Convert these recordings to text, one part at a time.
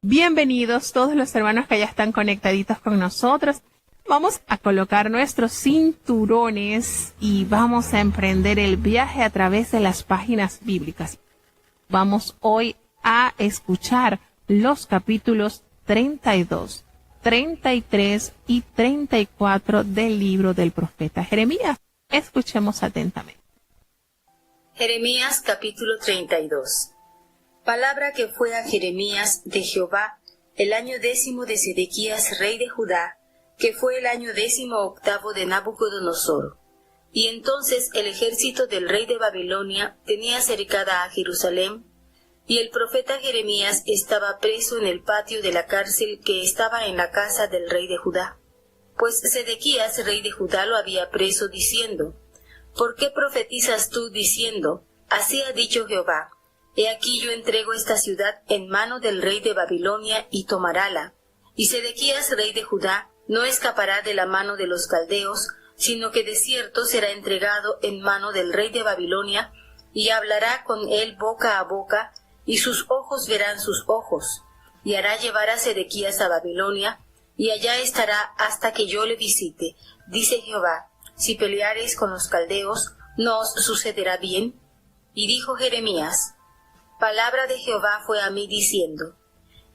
Bienvenidos todos los hermanos que ya están conectaditos con nosotros. Vamos a colocar nuestros cinturones y vamos a emprender el viaje a través de las páginas bíblicas. Vamos hoy a escuchar los capítulos 32, 33 y 34 del libro del profeta Jeremías. Escuchemos atentamente. Jeremías capítulo 32. Palabra que fue a Jeremías de Jehová el año 10 de Sedequías rey de Judá, que fue el año 18 de Nabucodonosor. Y entonces el ejército del rey de Babilonia tenía cercada a Jerusalén, y el profeta Jeremías estaba preso en el patio de la cárcel que estaba en la casa del rey de Judá. Pues Sedequías rey de Judá lo había preso diciendo: ¿Por qué profetizas tú diciendo, así ha dicho Jehová? He aquí yo entrego esta ciudad en mano del rey de Babilonia y tomarála. Y Sedequías rey de Judá no escapará de la mano de los caldeos, sino que de cierto será entregado en mano del rey de Babilonia, y hablará con él boca a boca, y sus ojos verán sus ojos. Y hará llevar a Sedequías a Babilonia, y allá estará hasta que yo le visite, dice Jehová. Si peleareis con los caldeos, ¿no os sucederá bien? Y dijo Jeremías: Palabra de Jehová fue a mí diciendo: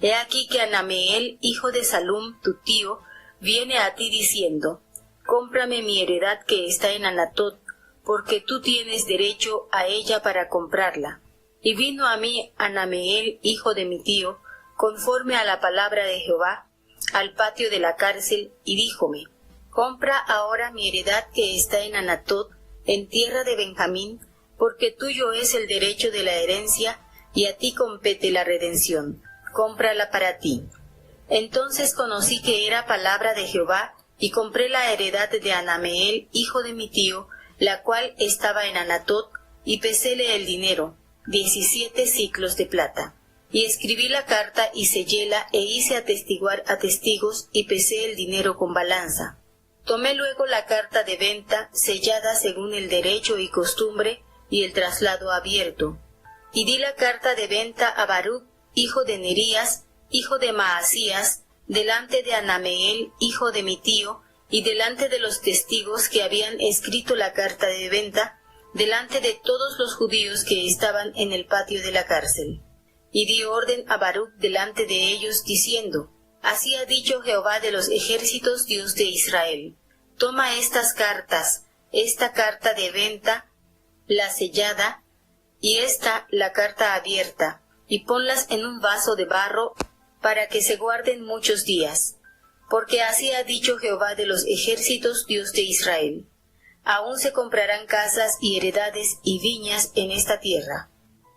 He aquí que Anameel, hijo de Salum, tu tío, viene a ti diciendo: Cómprame mi heredad que está en Anatot, porque tú tienes derecho a ella para comprarla. Y vino a mí Anameel, hijo de mi tío, conforme a la palabra de Jehová, al patio de la cárcel, y díjome: Compra ahora mi heredad que está en Anatot, en tierra de Benjamín, porque tuyo es el derecho de la herencia, y a ti compete la redención. Cómprala para ti. Entonces conocí que era palabra de Jehová, y compré la heredad de Anameel, hijo de mi tío, la cual estaba en Anatot, y peséle el dinero, 17 siclos de plata. Y escribí la carta y selléla, e hice atestiguar a testigos, y pesé el dinero con balanza. Tomé luego la carta de venta, sellada según el derecho y costumbre, y el traslado abierto. Y di la carta de venta a Baruc, hijo de Nerías, hijo de Maasías, delante de Anameel, hijo de mi tío, y delante de los testigos que habían escrito la carta de venta, delante de todos los judíos que estaban en el patio de la cárcel. Y di orden a Baruc delante de ellos, diciendo: Así ha dicho Jehová de los ejércitos, Dios de Israel: Toma estas cartas, esta carta de venta, la sellada, y esta la carta abierta, y ponlas en un vaso de barro, para que se guarden muchos días. Porque así ha dicho Jehová de los ejércitos, Dios de Israel: Aún se comprarán casas y heredades y viñas en esta tierra.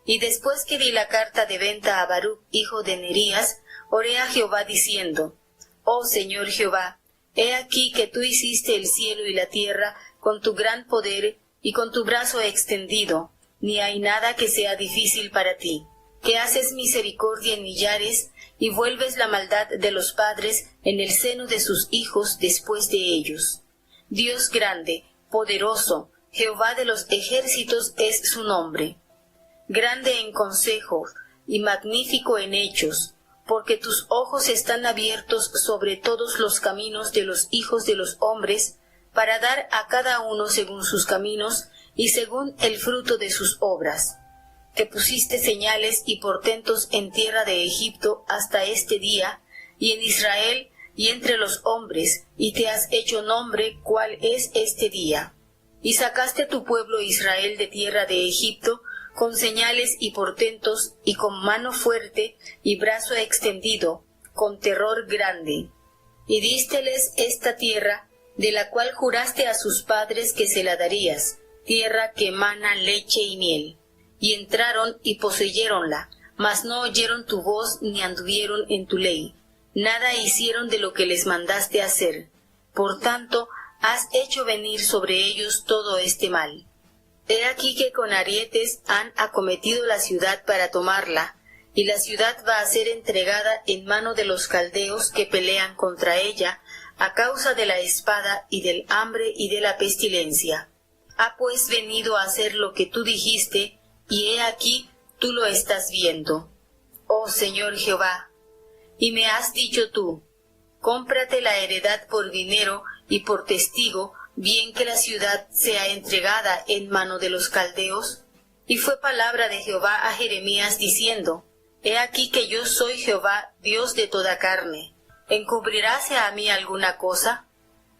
Y después que di la carta de venta a Baruc, hijo de Nerías, oré a Jehová diciendo: Oh Señor Jehová, he aquí que tú hiciste el cielo y la tierra con tu gran poder y con tu brazo extendido, ni hay nada que sea difícil para ti, que haces misericordia en millares, y vuelves la maldad de los padres en el seno de sus hijos después de ellos. Dios grande, poderoso, Jehová de los ejércitos es su nombre. Grande en consejo y magnífico en hechos, porque tus ojos están abiertos sobre todos los caminos de los hijos de los hombres, para dar a cada uno según sus caminos y según el fruto de sus obras. Que pusiste señales y portentos en tierra de Egipto hasta este día, y en Israel y entre los hombres, y te has hecho nombre cuál es este día. Y sacaste a tu pueblo Israel de tierra de Egipto, con señales y portentos, y con mano fuerte y brazo extendido, con terror grande. Y dísteles esta tierra, de la cual juraste a sus padres que se la darías, tierra que emana leche y miel. Y entraron y poseyéronla, mas no oyeron tu voz ni anduvieron en tu ley. Nada hicieron de lo que les mandaste hacer. Por tanto, has hecho venir sobre ellos todo este mal. He aquí que con arietes han acometido la ciudad para tomarla, y la ciudad va a ser entregada en mano de los caldeos que pelean contra ella, a causa de la espada y del hambre y de la pestilencia. Ha pues venido a hacer lo que tú dijiste, y he aquí tú lo estás viendo. Oh Señor Jehová, Y me has dicho tú, cómprate la heredad por dinero y por testigo, bien que la ciudad sea entregada en mano de los caldeos. Y fue palabra de Jehová a Jeremías diciendo, He aquí que yo soy Jehová, Dios de toda carne. ¿Encubriráse a mí alguna cosa?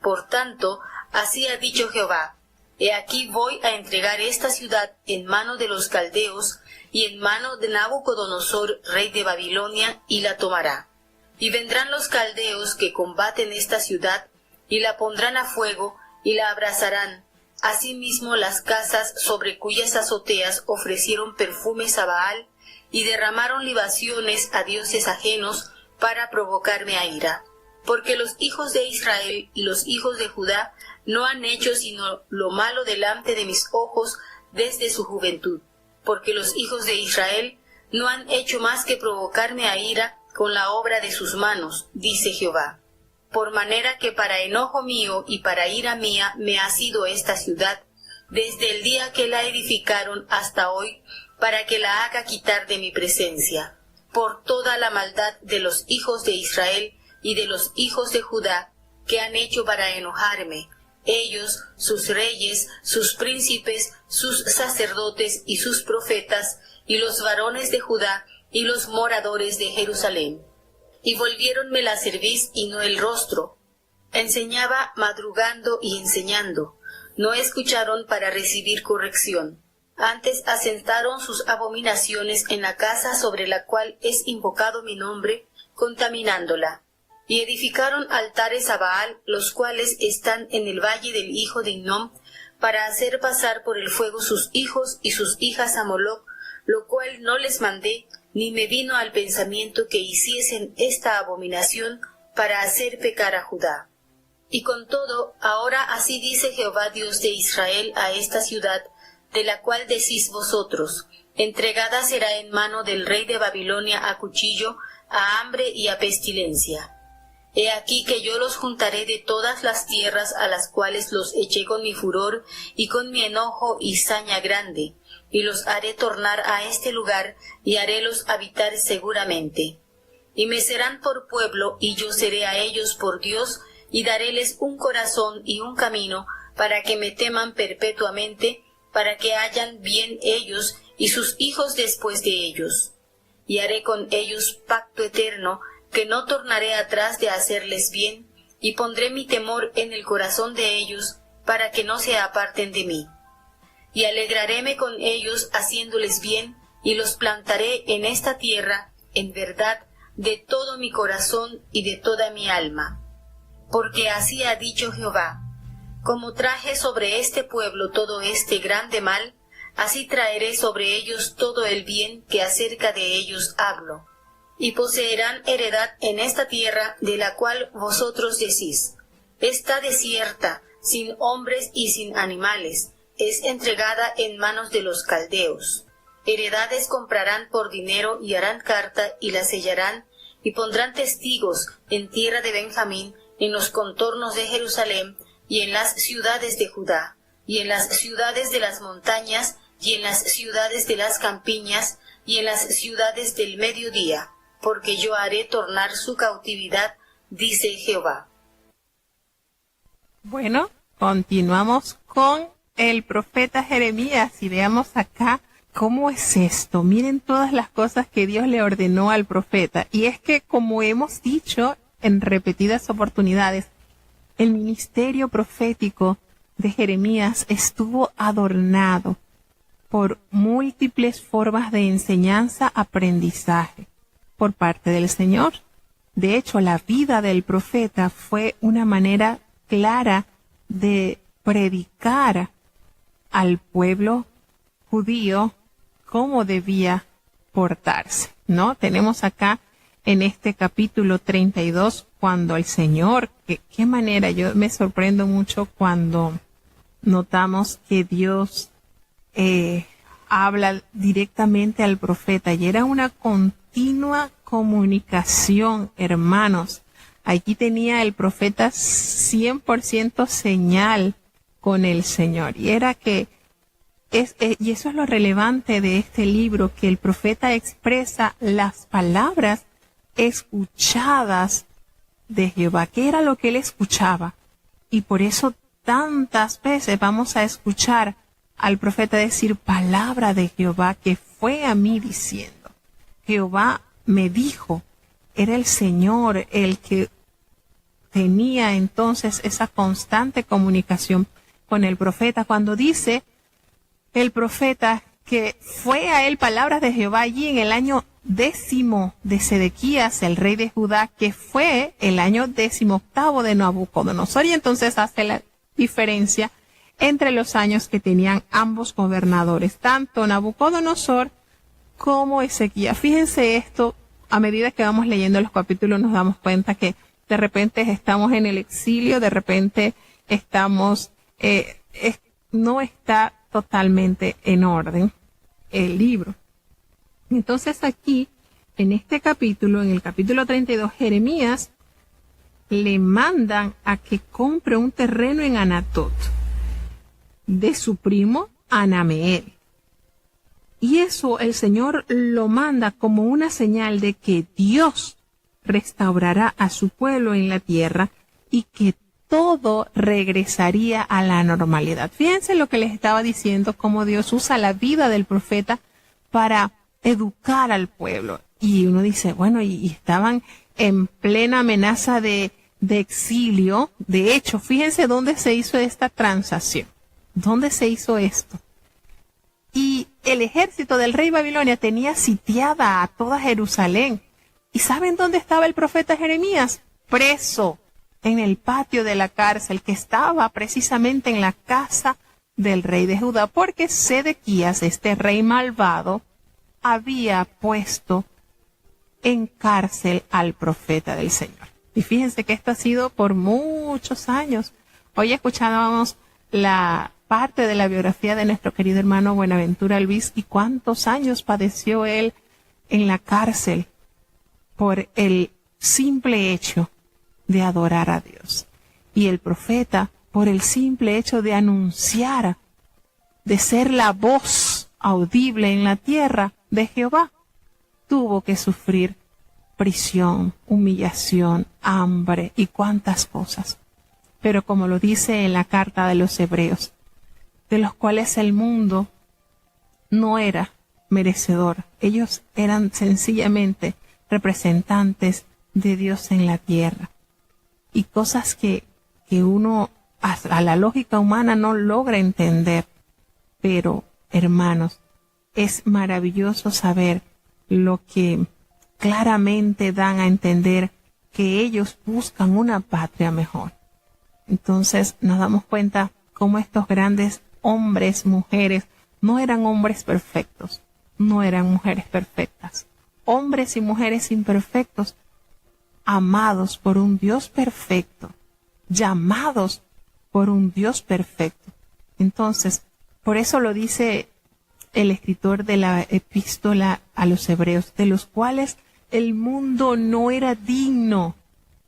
Por tanto, así ha dicho Jehová, He aquí voy a entregar esta ciudad en mano de los caldeos y en mano de Nabucodonosor, rey de Babilonia, y la tomará. Y vendrán los caldeos que combaten esta ciudad, y la pondrán a fuego, y la abrasarán. Asimismo las casas sobre cuyas azoteas ofrecieron perfumes a Baal, y derramaron libaciones a dioses ajenos para provocarme a ira. Porque los hijos de Israel y los hijos de Judá no han hecho sino lo malo delante de mis ojos desde su juventud. Porque los hijos de Israel no han hecho más que provocarme a ira con la obra de sus manos, dice Jehová. Por manera que para enojo mío y para ira mía me ha sido esta ciudad, desde el día que la edificaron hasta hoy, para que la haga quitar de mi presencia, por toda la maldad de los hijos de Israel y de los hijos de Judá, que han hecho para enojarme, ellos, sus reyes, sus príncipes, sus sacerdotes y sus profetas, y los varones de Judá, y los moradores de Jerusalén. Y volviéronme la cerviz y no el rostro. Enseñaba madrugando y enseñando. No escucharon para recibir corrección. Antes asentaron sus abominaciones en la casa sobre la cual es invocado mi nombre, contaminándola. Y edificaron altares a Baal, los cuales están en el valle del hijo de Hinnom, para hacer pasar por el fuego sus hijos y sus hijas a Moloc, lo cual no les mandé, ni me vino al pensamiento que hiciesen esta abominación para hacer pecar a Judá. Y con todo, ahora así dice Jehová Dios de Israel a esta ciudad, de la cual decís vosotros, entregada será en mano del rey de Babilonia a cuchillo, a hambre y a pestilencia. He aquí que yo los juntaré de todas las tierras a las cuales los eché con mi furor y con mi enojo y saña grande, y los haré tornar a este lugar, y harélos habitar seguramente. Y me serán por pueblo, y yo seré a ellos por Dios, y daréles un corazón y un camino, para que me teman perpetuamente, para que hayan bien ellos y sus hijos después de ellos. Y haré con ellos pacto eterno, que no tornaré atrás de hacerles bien, y pondré mi temor en el corazón de ellos, para que no se aparten de mí. Y alegraréme con ellos haciéndoles bien, y los plantaré en esta tierra, en verdad, de todo mi corazón y de toda mi alma. Porque así ha dicho Jehová, como traje sobre este pueblo todo este grande mal, así traeré sobre ellos todo el bien que acerca de ellos hablo. Y poseerán heredad en esta tierra de la cual vosotros decís, está desierta, sin hombres y sin animales, es entregada en manos de los caldeos. Heredades comprarán por dinero y harán carta y la sellarán, y pondrán testigos en tierra de Benjamín, en los contornos de Jerusalén, y en las ciudades de Judá, y en las ciudades de las montañas, y en las ciudades de las campiñas, y en las ciudades del mediodía, porque yo haré tornar su cautividad, dice Jehová. Bueno, continuamos con el profeta Jeremías y veamos acá cómo es esto. Miren todas las cosas que Dios le ordenó al profeta. Y es que, como hemos dicho en repetidas oportunidades, el ministerio profético de Jeremías estuvo adornado por múltiples formas de enseñanza-aprendizaje por parte del Señor. De hecho, la vida del profeta fue una manera clara de predicar al pueblo judío cómo debía portarse, ¿no? Tenemos acá en este capítulo 32 cuando el Señor, qué manera, yo me sorprendo mucho cuando notamos que Dios habla directamente al profeta y era una continua comunicación, hermanos. Aquí tenía el profeta 100% señal con el Señor. Y era que, y eso es lo relevante de este libro, que el profeta expresa las palabras escuchadas de Jehová. ¿Qué era lo que él escuchaba? Y por eso tantas veces vamos a escuchar al profeta decir palabra de Jehová que fue a mí diciendo. Jehová me dijo, era el Señor el que tenía entonces esa constante comunicación con el profeta. Cuando dice el profeta que fue a él palabras de Jehová allí en el año 10 de Sedequías, el rey de Judá, que fue el año 18 de Nabucodonosor, y entonces hace la diferencia entre los años que tenían ambos gobernadores, tanto Nabucodonosor como Ezequías. Fíjense esto, a medida que vamos leyendo los capítulos nos damos cuenta que de repente estamos en el exilio, de repente estamos, no está totalmente en orden el libro. Entonces aquí, en este capítulo, en el capítulo 32, Jeremías le mandan a que compre un terreno en Anatot de su primo Anameel. Y eso el Señor lo manda como una señal de que Dios restaurará a su pueblo en la tierra y que todo regresaría a la normalidad. Fíjense lo que les estaba diciendo, cómo Dios usa la vida del profeta para educar al pueblo. Y uno dice, bueno, y estaban en plena amenaza de exilio. De hecho, fíjense dónde se hizo esta transacción. ¿Dónde se hizo esto? Y el ejército del rey Babilonia tenía sitiada a toda Jerusalén. ¿Y saben dónde estaba el profeta Jeremías? Preso en el patio de la cárcel, que estaba precisamente en la casa del rey de Judá, porque Sedequías, este rey malvado, había puesto en cárcel al profeta del Señor. Y fíjense que esto ha sido por muchos años. Hoy escuchábamos la parte de la biografía de nuestro querido hermano Buenaventura Albiz y cuántos años padeció él en la cárcel por el simple hecho de adorar a Dios. Y el profeta, por el simple hecho de anunciar, de ser la voz audible en la tierra de Jehová, tuvo que sufrir prisión, humillación, hambre y cuántas cosas. Pero como lo dice en la carta de los Hebreos, de los cuales el mundo no era merecedor. Ellos eran sencillamente representantes de Dios en la tierra. Y cosas que uno a la lógica humana no logra entender. Pero, hermanos, es maravilloso saber lo que claramente dan a entender que ellos buscan una patria mejor. Entonces nos damos cuenta cómo estos grandes hombres, mujeres, no eran hombres perfectos, no eran mujeres perfectas. Hombres y mujeres imperfectos, amados por un Dios perfecto, llamados por un Dios perfecto. Entonces, por eso lo dice el escritor de la epístola a los Hebreos, de los cuales el mundo no era digno.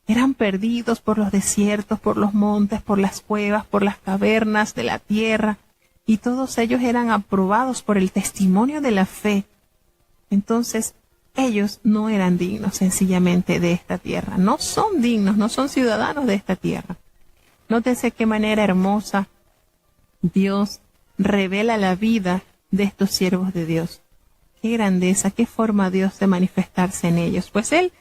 Eran perdidos por los desiertos, por los montes, por las cuevas, por las cavernas de la tierra, y todos ellos eran aprobados por el testimonio de la fe. Entonces, ellos no eran dignos sencillamente de esta tierra. No son dignos, no son ciudadanos de esta tierra. Nótense qué manera hermosa Dios revela la vida de estos siervos de Dios. Qué grandeza, qué forma Dios de manifestarse en ellos. Pues Él,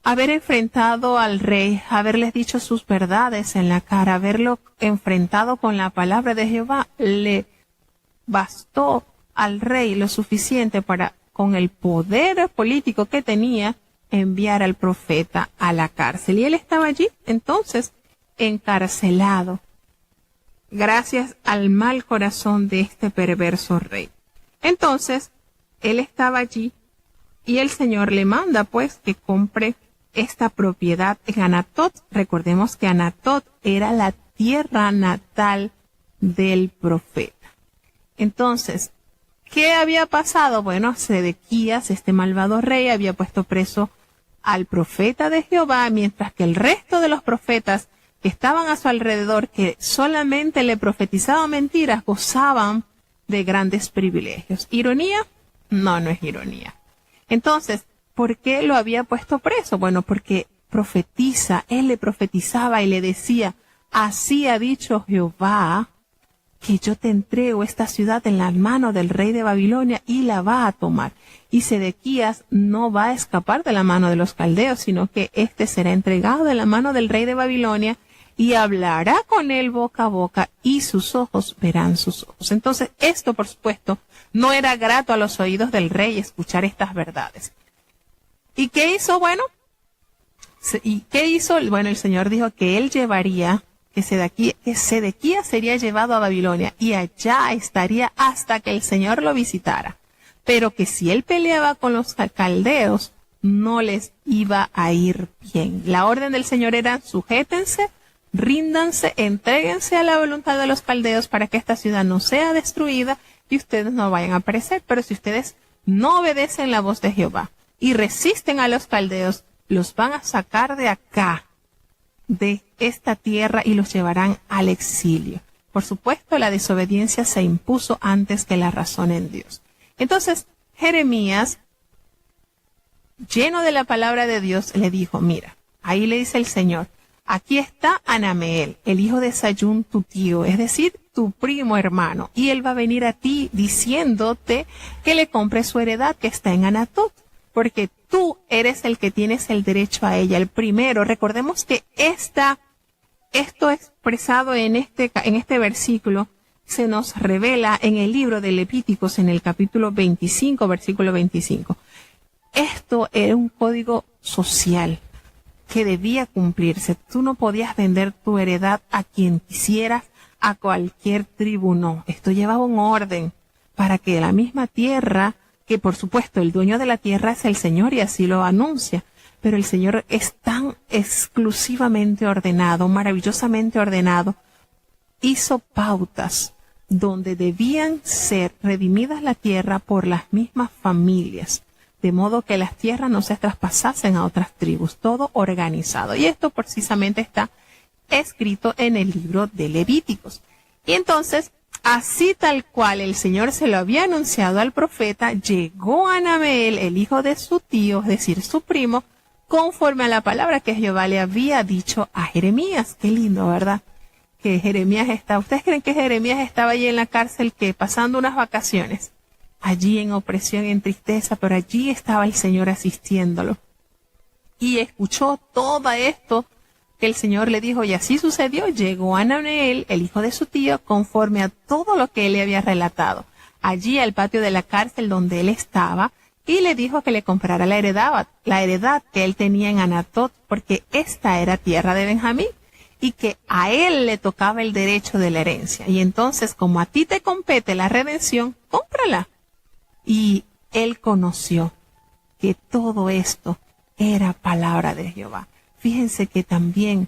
haber enfrentado al rey, haberles dicho sus verdades en la cara, haberlo enfrentado con la palabra de Jehová, le bastó al rey lo suficiente para, con el poder político que tenía, enviar al profeta a la cárcel. Y él estaba allí, entonces, encarcelado, gracias al mal corazón de este perverso rey. Entonces, él estaba allí y el Señor le manda, pues, que compre esta propiedad en Anatot. Recordemos que Anatot era la tierra natal del profeta. Entonces, ¿qué había pasado? Bueno, Sedequías, este malvado rey, había puesto preso al profeta de Jehová, mientras que el resto de los profetas que estaban a su alrededor, que solamente le profetizaban mentiras, gozaban de grandes privilegios. ¿Ironía? No, no es ironía. Entonces, ¿por qué lo había puesto preso? Bueno, porque él le profetizaba y le decía, así ha dicho Jehová, que yo te entrego esta ciudad en la mano del rey de Babilonia y la va a tomar. Y Sedequías no va a escapar de la mano de los caldeos, sino que éste será entregado de la mano del rey de Babilonia y hablará con él boca a boca y sus ojos verán sus ojos. Entonces, esto, por supuesto, no era grato a los oídos del rey escuchar estas verdades. ¿Y qué hizo? Bueno, el Señor dijo que él llevaría, que Sedequías sería llevado a Babilonia y allá estaría hasta que el Señor lo visitara. Pero que si él peleaba con los caldeos, no les iba a ir bien. La orden del Señor era: sujétense, ríndanse, entréguense a la voluntad de los caldeos para que esta ciudad no sea destruida y ustedes no vayan a perecer. Pero si ustedes no obedecen la voz de Jehová y resisten a los caldeos, los van a sacar de acá, de esta tierra, y los llevarán al exilio. Por supuesto, la desobediencia se impuso antes que la razón en Dios. Entonces, Jeremías, lleno de la palabra de Dios, le dijo, mira, ahí le dice el Señor, aquí está Anameel, el hijo de Sayún, tu tío, es decir, tu primo hermano, y él va a venir a ti diciéndote que le compres su heredad que está en Anatot, porque tú eres el que tienes el derecho a ella, el primero. Recordemos que esto expresado en este versículo se nos revela en el libro de Levíticos, en el capítulo 25, versículo 25. Esto era un código social que debía cumplirse. Tú no podías vender tu heredad a quien quisieras, a cualquier tribu, no. Esto llevaba un orden para que la misma tierra, que por supuesto el dueño de la tierra es el Señor y así lo anuncia, pero el Señor es tan exclusivamente ordenado, maravillosamente ordenado, hizo pautas donde debían ser redimidas la tierra por las mismas familias, de modo que las tierras no se traspasasen a otras tribus, todo organizado. Y esto precisamente está escrito en el libro de Levíticos. Y entonces, así tal cual el Señor se lo había anunciado al profeta, llegó Anameel, el hijo de su tío, es decir, su primo, conforme a la palabra que Jehová le había dicho a Jeremías. Qué lindo, ¿verdad? Que Jeremías ¿ustedes creen que Jeremías estaba allí en la cárcel, que pasando unas vacaciones? Allí en opresión, en tristeza, pero allí estaba el Señor asistiéndolo. Y escuchó todo esto que el Señor le dijo, y así sucedió. Llegó Anameel, el hijo de su tío, conforme a todo lo que él le había relatado, allí al patio de la cárcel donde él estaba, y le dijo que le comprara la heredad que él tenía en Anatot, porque esta era tierra de Benjamín, y que a él le tocaba el derecho de la herencia. Y entonces, como a ti te compete la redención, cómprala. Y él conoció que todo esto era palabra de Jehová. Fíjense que también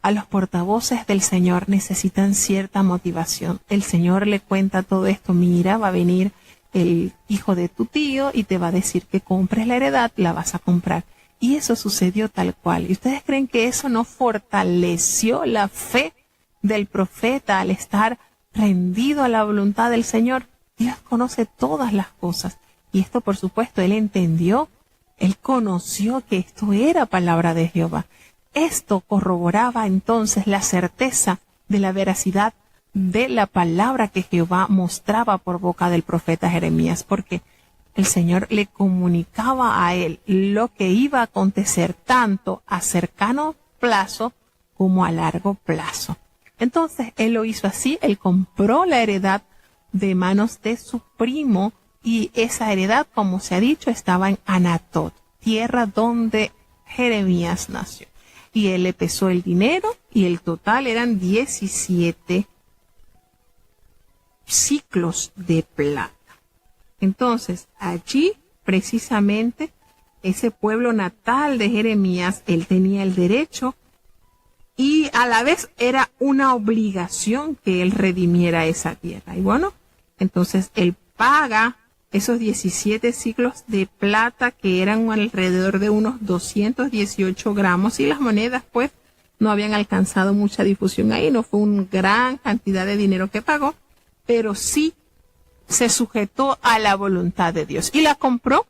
a los portavoces del Señor necesitan cierta motivación. El Señor le cuenta todo esto. Mira, va a venir el hijo de tu tío y te va a decir que compres la heredad, la vas a comprar. Y eso sucedió tal cual. ¿Y ustedes creen que eso no fortaleció la fe del profeta al estar rendido a la voluntad del Señor? Dios conoce todas las cosas. Y esto, por supuesto, él entendió. Él conoció que esto era palabra de Jehová. Esto corroboraba entonces la certeza de la veracidad de la palabra que Jehová mostraba por boca del profeta Jeremías, porque el Señor le comunicaba a él lo que iba a acontecer tanto a cercano plazo como a largo plazo. Entonces él lo hizo así, él compró la heredad de manos de su primo, y esa heredad, como se ha dicho, estaba en Anatot, tierra donde Jeremías nació. Y él le pesó el dinero, y el total eran 17 ciclos de plata. Entonces, allí, precisamente, ese pueblo natal de Jeremías, él tenía el derecho, y a la vez era una obligación que él redimiera esa tierra. Y bueno, entonces él paga esos 17 ciclos de plata, que eran alrededor de unos 218 gramos, y las monedas pues no habían alcanzado mucha difusión ahí, no fue una gran cantidad de dinero que pagó, pero sí se sujetó a la voluntad de Dios y la compró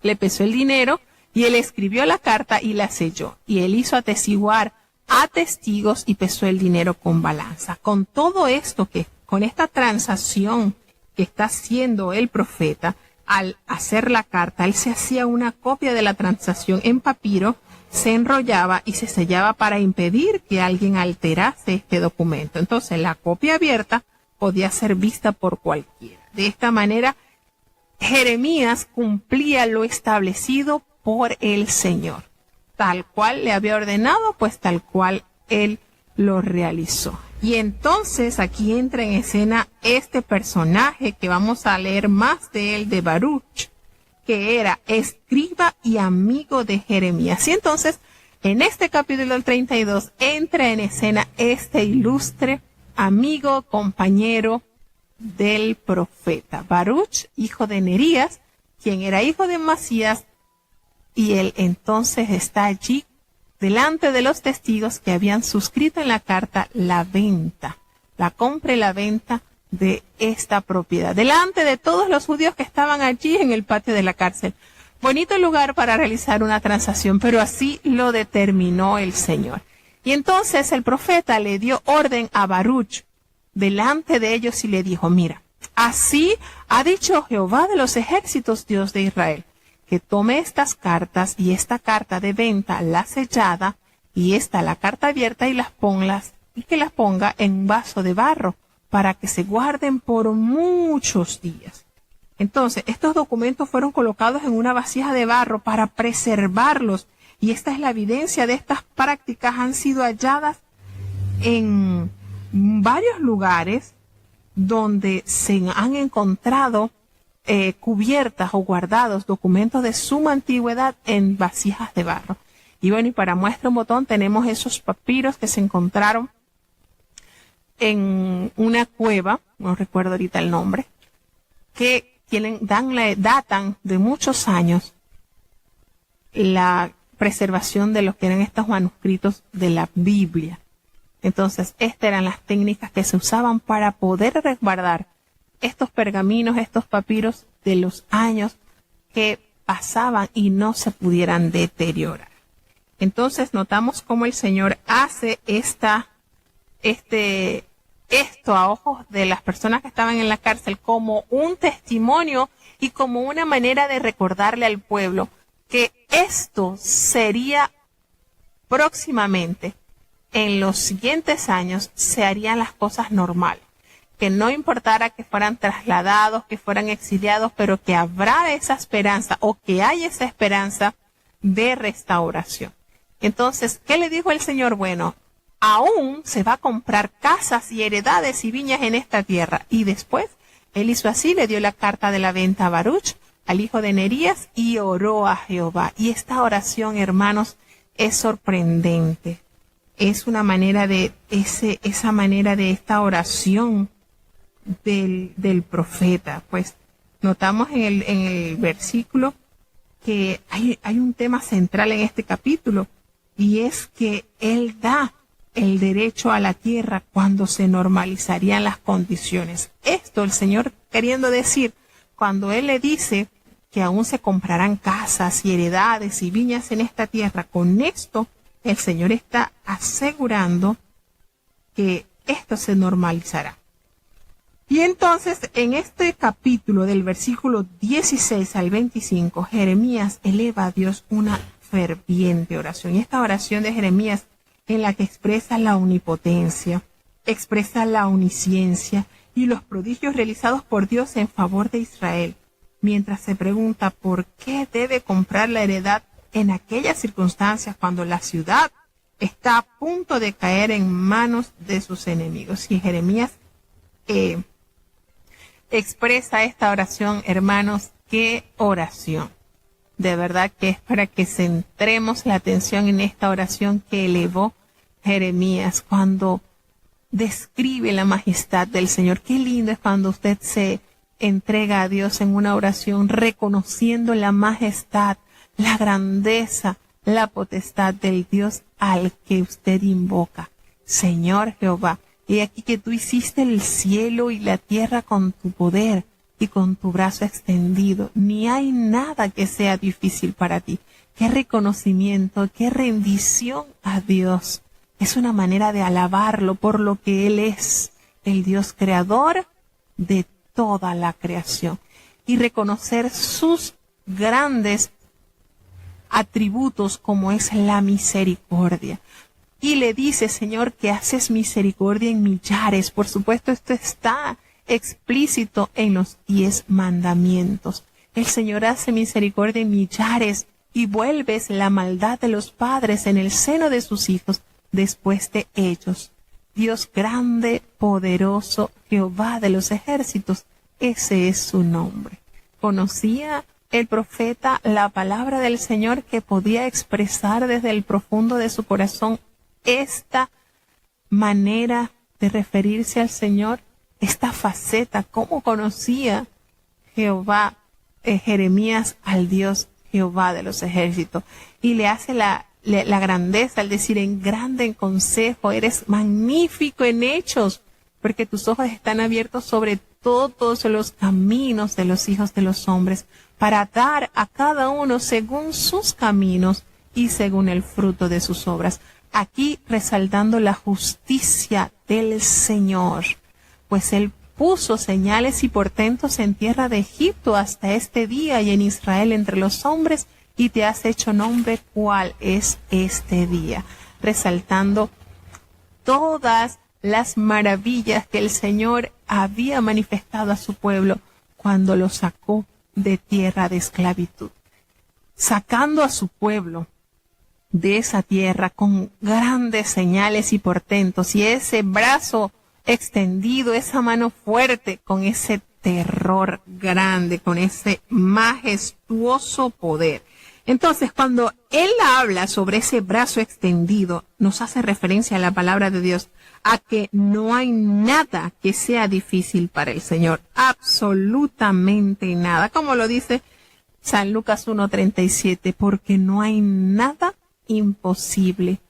le pesó el dinero y él escribió la carta y la selló. Y él hizo atestiguar a testigos y pesó el dinero con balanza. Con todo esto, con esta transacción que está haciendo el profeta, al hacer la carta, él se hacía una copia de la transacción en papiro, se enrollaba y se sellaba para impedir que alguien alterase este documento. Entonces, la copia abierta podía ser vista por cualquiera. De esta manera, Jeremías cumplía lo establecido por el Señor. Tal cual le había ordenado, pues tal cual él lo realizó. Y entonces aquí entra en escena este personaje que vamos a leer más de él, de Baruch, que era escriba y amigo de Jeremías. Y entonces, en este capítulo 32, entra en escena este ilustre amigo, compañero del profeta. Baruch, hijo de Nerías, quien era hijo de Masías, y él entonces está allí delante de los testigos que habían suscrito en la carta la venta, la compra y la venta de esta propiedad, delante de todos los judíos que estaban allí en el patio de la cárcel. Bonito lugar para realizar una transacción, pero así lo determinó el Señor. Y entonces el profeta le dio orden a Baruch delante de ellos y le dijo, mira, así ha dicho Jehová de los ejércitos, Dios de Israel, que tome estas cartas y esta carta de venta, la sellada, y esta la carta abierta y que las ponga en un vaso de barro para que se guarden por muchos días. Entonces, estos documentos fueron colocados en una vasija de barro para preservarlos, y esta es la evidencia de estas prácticas. Han sido halladas en varios lugares donde se han encontrado cubiertas o guardados documentos de suma antigüedad en vasijas de barro. Y bueno, y para muestra un botón tenemos esos papiros que se encontraron en una cueva, no recuerdo ahorita el nombre, que datan de muchos años la preservación de lo que eran estos manuscritos de la Biblia. Entonces, estas eran las técnicas que se usaban para poder resguardar estos pergaminos, estos papiros de los años que pasaban y no se pudieran deteriorar. Entonces notamos cómo el Señor hace esto a ojos de las personas que estaban en la cárcel como un testimonio y como una manera de recordarle al pueblo que esto sería próximamente, en los siguientes años, se harían las cosas normales. Que no importara que fueran trasladados, que fueran exiliados, pero que habrá esa esperanza o que hay esa esperanza de restauración. Entonces, ¿qué le dijo el Señor? Bueno, aún se va a comprar casas y heredades y viñas en esta tierra. Y después, él hizo así, le dio la carta de la venta a Baruch, al hijo de Nerías, y oró a Jehová. Y esta oración, hermanos, es sorprendente. Es una manera esa manera de esta oración del profeta. Pues notamos en el versículo que hay un tema central en este capítulo, y es que él da el derecho a la tierra cuando se normalizarían las condiciones. Esto el Señor queriendo decir, cuando él le dice que aún se comprarán casas y heredades y viñas en esta tierra, con esto el Señor está asegurando que esto se normalizará. Y entonces, en este capítulo del versículo 16 al 25, Jeremías eleva a Dios una ferviente oración. Y esta oración de Jeremías, en la que expresa la omnipotencia, expresa la omnisciencia y los prodigios realizados por Dios en favor de Israel, mientras se pregunta por qué debe comprar la heredad en aquellas circunstancias cuando la ciudad está a punto de caer en manos de sus enemigos. Y Jeremías expresa esta oración, hermanos, qué oración. De verdad que es para que centremos la atención en esta oración que elevó Jeremías cuando describe la majestad del Señor. Qué lindo es cuando usted se entrega a Dios en una oración reconociendo la majestad, la grandeza, la potestad del Dios al que usted invoca. Señor Jehová, he aquí que tú hiciste el cielo y la tierra con tu poder, y con tu brazo extendido. Ni hay nada que sea difícil para ti. Qué reconocimiento, qué rendición a Dios. Es una manera de alabarlo por lo que Él es, el Dios creador de toda la creación. Y reconocer sus grandes atributos como es la misericordia. Y le dice, Señor, que haces misericordia en millares. Por supuesto, esto está explícito en los 10 mandamientos. El Señor hace misericordia en millares y vuelves la maldad de los padres en el seno de sus hijos después de ellos. Dios grande, poderoso, Jehová de los ejércitos, ese es su nombre. Conocía el profeta la palabra del Señor, que podía expresar desde el profundo de su corazón esta manera de referirse al Señor, esta faceta. ¿Cómo conocía Jehová, Jeremías, al Dios Jehová de los ejércitos? Y le hace la grandeza al decir, en grande en consejo, eres magnífico en hechos, porque tus ojos están abiertos sobre todos los caminos de los hijos de los hombres, para dar a cada uno según sus caminos y según el fruto de sus obras. Aquí resaltando la justicia del Señor, pues Él puso señales y portentos en tierra de Egipto hasta este día y en Israel entre los hombres, y te has hecho nombre cuál es este día, resaltando todas las maravillas que el Señor había manifestado a su pueblo cuando lo sacó de tierra de esclavitud, sacando a su pueblo de esa tierra con grandes señales y portentos, y ese brazo extendido, esa mano fuerte, con ese terror grande, con ese majestuoso poder. Entonces, cuando Él habla sobre ese brazo extendido, nos hace referencia a la palabra de Dios, a que no hay nada que sea difícil para el Señor, absolutamente nada, como lo dice San Lucas 1:37, porque no hay nada imposible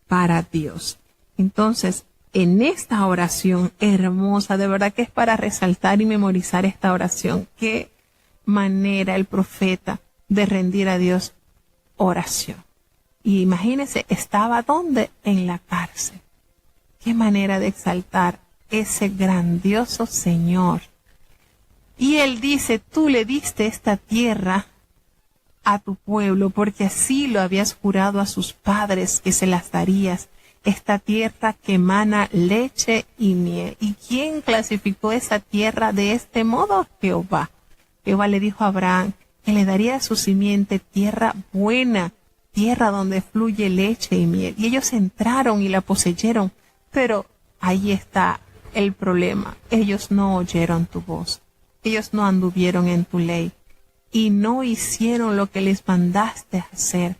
para Dios. Entonces, en esta oración hermosa, de verdad que es para resaltar y memorizar esta oración. Qué manera el profeta de rendir a Dios oración. Y imagínense, estaba ¿dónde? En la cárcel. Qué manera de exaltar ese grandioso Señor. Y Él dice, tú le diste esta tierra a tu pueblo, porque así lo habías jurado a sus padres que se las darías, esta tierra que emana leche y miel. ¿Y quién clasificó esa tierra de este modo? Jehová. Jehová le dijo a Abraham que le daría a su simiente tierra buena, tierra donde fluye leche y miel. Y ellos entraron y la poseyeron, pero ahí está el problema. Ellos no oyeron tu voz, ellos no anduvieron en tu ley, y no hicieron lo que les mandaste hacer.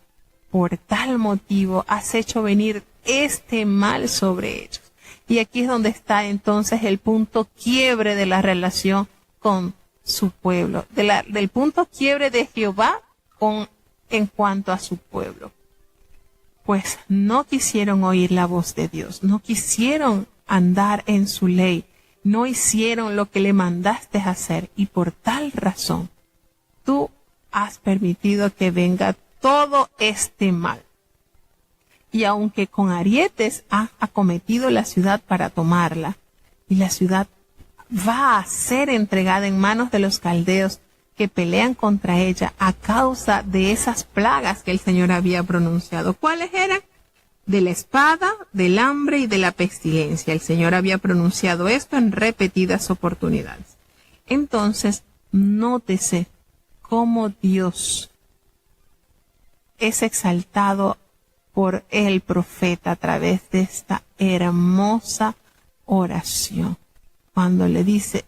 Por tal motivo has hecho venir este mal sobre ellos. Y aquí es donde está entonces el punto quiebre de la relación con su pueblo, del punto quiebre de Jehová en cuanto a su pueblo. Pues no quisieron oír la voz de Dios, no quisieron andar en su ley, no hicieron lo que le mandaste hacer, y por tal razón tú has permitido que venga todo este mal. Y aunque con arietes ha acometido la ciudad para tomarla, y la ciudad va a ser entregada en manos de los caldeos que pelean contra ella a causa de esas plagas que el Señor había pronunciado. ¿Cuáles eran? De la espada, del hambre y de la pestilencia. El Señor había pronunciado esto en repetidas oportunidades. Entonces, nótese cómo Dios es exaltado por el profeta a través de esta hermosa oración, cuando le dice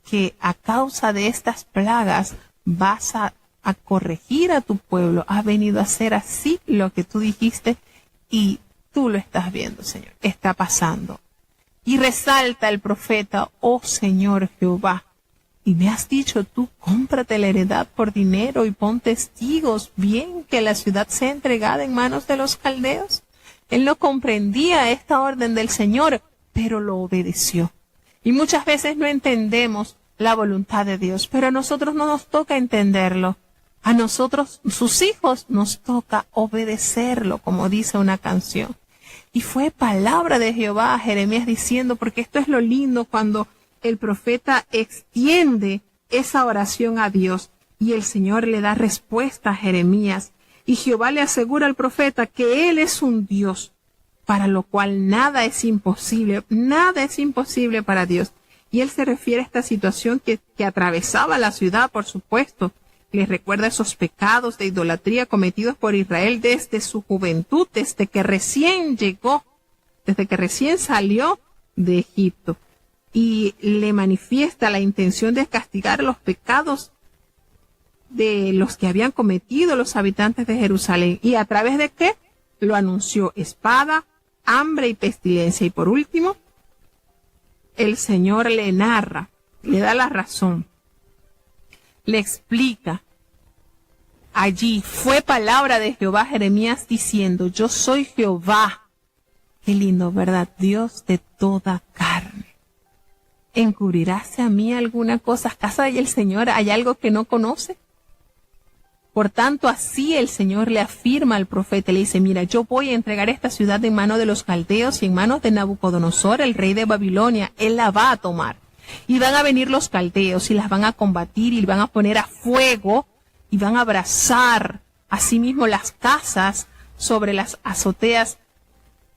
que a causa de estas plagas vas a corregir a tu pueblo. Ha venido a hacer así lo que tú dijiste, y tú lo estás viendo, Señor, está pasando. Y resalta el profeta, oh Señor Jehová, y me has dicho tú, cómprate la heredad por dinero y pon testigos, bien que la ciudad sea entregada en manos de los caldeos. Él no comprendía esta orden del Señor, pero lo obedeció. Y muchas veces no entendemos la voluntad de Dios, pero a nosotros no nos toca entenderlo. A nosotros, sus hijos, nos toca obedecerlo, como dice una canción. Y fue palabra de Jehová a Jeremías diciendo, porque esto es lo lindo cuando el profeta extiende esa oración a Dios y el Señor le da respuesta a Jeremías. Y Jehová le asegura al profeta que Él es un Dios para lo cual nada es imposible para Dios. Y Él se refiere a esta situación que atravesaba la ciudad, por supuesto. Les recuerda esos pecados de idolatría cometidos por Israel desde su juventud, desde que recién salió de Egipto. Y le manifiesta la intención de castigar los pecados de los que habían cometido los habitantes de Jerusalén. ¿Y a través de qué? Lo anunció: espada, hambre y pestilencia. Y por último, el Señor le narra, le da la razón, le explica. Allí fue palabra de Jehová a Jeremías diciendo: yo soy Jehová. Qué lindo, ¿verdad? Dios de toda carne. ¿Encubrirás a mí alguna cosa? ¿Acaso el Señor hay algo que no conoce? Por tanto, así el Señor le afirma al profeta, le dice: mira, yo voy a entregar esta ciudad en manos de los caldeos y en manos de Nabucodonosor, el rey de Babilonia. Él la va a tomar. Y van a venir los caldeos y las van a combatir y van a poner a fuego y van a abrazar asimismo las casas sobre las azoteas,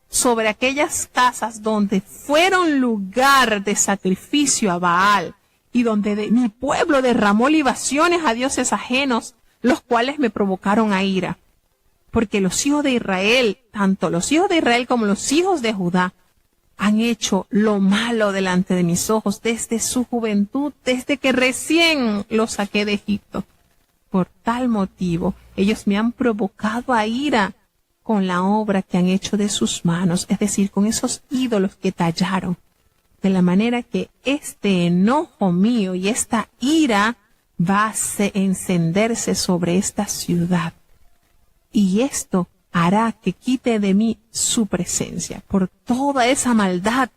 sobre aquellas casas donde fueron lugar de sacrificio a Baal y donde mi pueblo derramó libaciones a dioses ajenos, los cuales me provocaron a ira. Porque los hijos de Israel, tanto los hijos de Israel como los hijos de Judá, han hecho lo malo delante de mis ojos desde su juventud, desde que recién los saqué de Egipto. Por tal motivo, ellos me han provocado a ira con la obra que han hecho de sus manos, es decir, con esos ídolos que tallaron. De la manera que este enojo mío y esta ira va a encenderse sobre esta ciudad. Y esto hará que quite de mí su presencia por toda esa maldad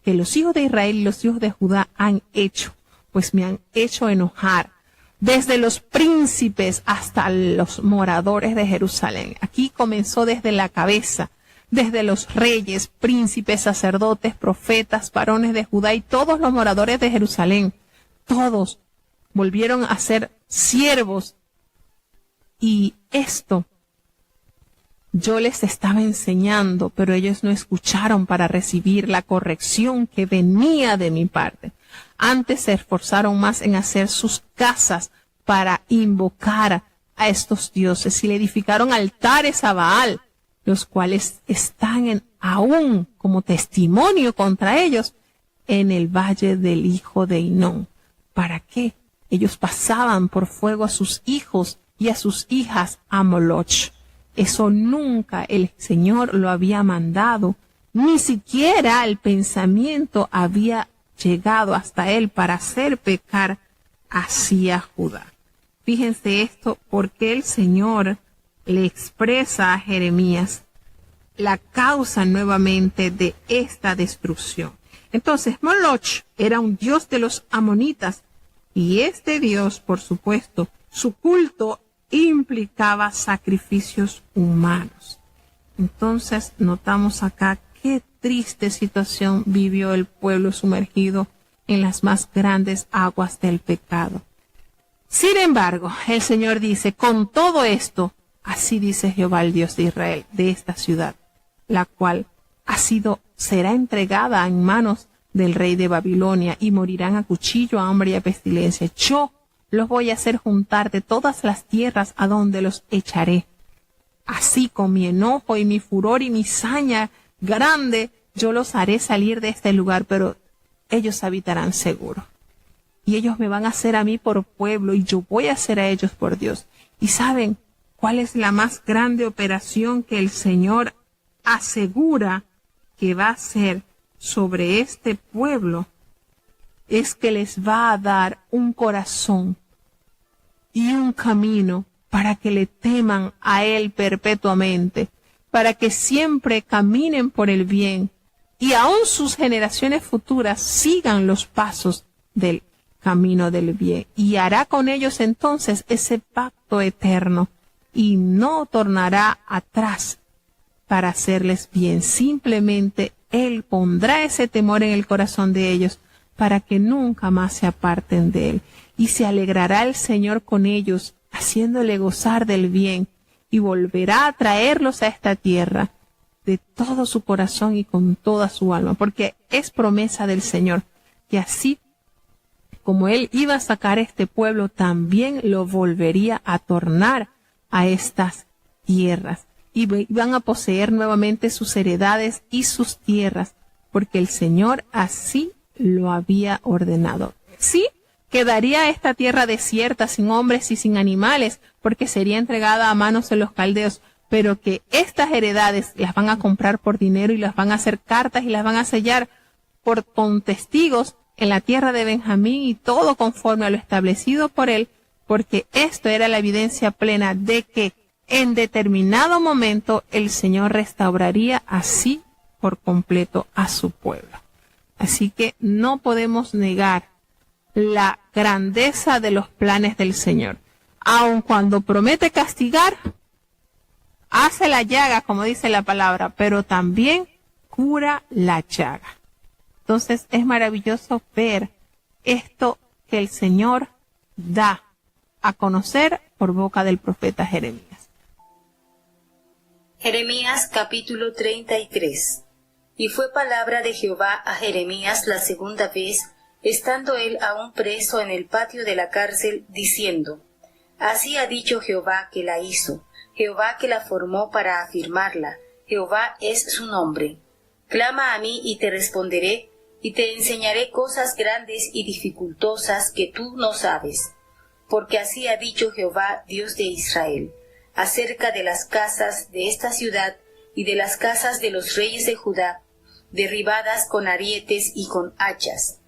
que los hijos de Israel y los hijos de Judá han hecho, pues me han hecho enojar, desde los príncipes hasta los moradores de Jerusalén. Aquí comenzó desde la cabeza, desde los reyes, príncipes, sacerdotes, profetas, varones de Judá y todos los moradores de Jerusalén. Todos volvieron a ser siervos. Y esto yo les estaba enseñando, pero ellos no escucharon para recibir la corrección que venía de mi parte. Antes se esforzaron más en hacer sus casas para invocar a estos dioses y le edificaron altares a Baal, los cuales están aún como testimonio contra ellos en el valle del hijo de Hinón. ¿Para qué? Ellos pasaban por fuego a sus hijos y a sus hijas a Moloch. Eso nunca el Señor lo había mandado, ni siquiera el pensamiento había llegado hasta él para hacer pecar así a Judá. Fíjense esto, porque el Señor le expresa a Jeremías la causa nuevamente de esta destrucción. Entonces, Moloch era un dios de los amonitas, y este dios, por supuesto, su culto implicaba sacrificios humanos. Entonces, notamos acá qué triste situación vivió el pueblo sumergido en las más grandes aguas del pecado. Sin embargo, el Señor dice: con todo esto, así dice Jehová, el Dios de Israel, de esta ciudad, la cual será entregada en manos del rey de Babilonia, y morirán a cuchillo, a hambre y a pestilencia. Yo los voy a hacer juntar de todas las tierras a donde los echaré. Así, con mi enojo y mi furor y mi saña grande, yo los haré salir de este lugar, pero ellos habitarán seguro. Y ellos me van a hacer a mí por pueblo, y yo voy a hacer a ellos por Dios. ¿Y saben cuál es la más grande operación que el Señor asegura que va a hacer sobre este pueblo? Es que les va a dar un corazón y un camino para que le teman a Él perpetuamente, para que siempre caminen por el bien y aún sus generaciones futuras sigan los pasos del camino del bien, y hará con ellos entonces ese pacto eterno, y no tornará atrás para hacerles bien. Simplemente Él pondrá ese temor en el corazón de ellos para que nunca más se aparten de Él. Y se alegrará el Señor con ellos, haciéndole gozar del bien, y volverá a traerlos a esta tierra de todo su corazón y con toda su alma, porque es promesa del Señor que así como Él iba a sacar este pueblo, también lo volvería a tornar a estas tierras, y van a poseer nuevamente sus heredades y sus tierras, porque el Señor así lo había ordenado. Sí, quedaría esta tierra desierta, sin hombres y sin animales, porque sería entregada a manos de los caldeos, pero que estas heredades las van a comprar por dinero y las van a hacer cartas y las van a sellar con testigos en la tierra de Benjamín, y todo conforme a lo establecido por él, porque esto era la evidencia plena de que en determinado momento el Señor restauraría así por completo a su pueblo. Así que no podemos negar la grandeza de los planes del Señor. Aun cuando promete castigar, hace la llaga, como dice la palabra, pero también cura la llaga. Entonces es maravilloso ver esto que el Señor da a conocer por boca del profeta Jeremías. Jeremías capítulo 33. Y fue palabra de Jehová a Jeremías la segunda vez, estando él aún preso en el patio de la cárcel, diciendo: Así ha dicho Jehová que la hizo, Jehová que la formó para afirmarla, Jehová es su nombre. Clama a mí y te responderé, y te enseñaré cosas grandes y dificultosas que tú no sabes. Porque así ha dicho Jehová, Dios de Israel, acerca de las casas de esta ciudad y de las casas de los reyes de Judá, derribadas con arietes y con hachas.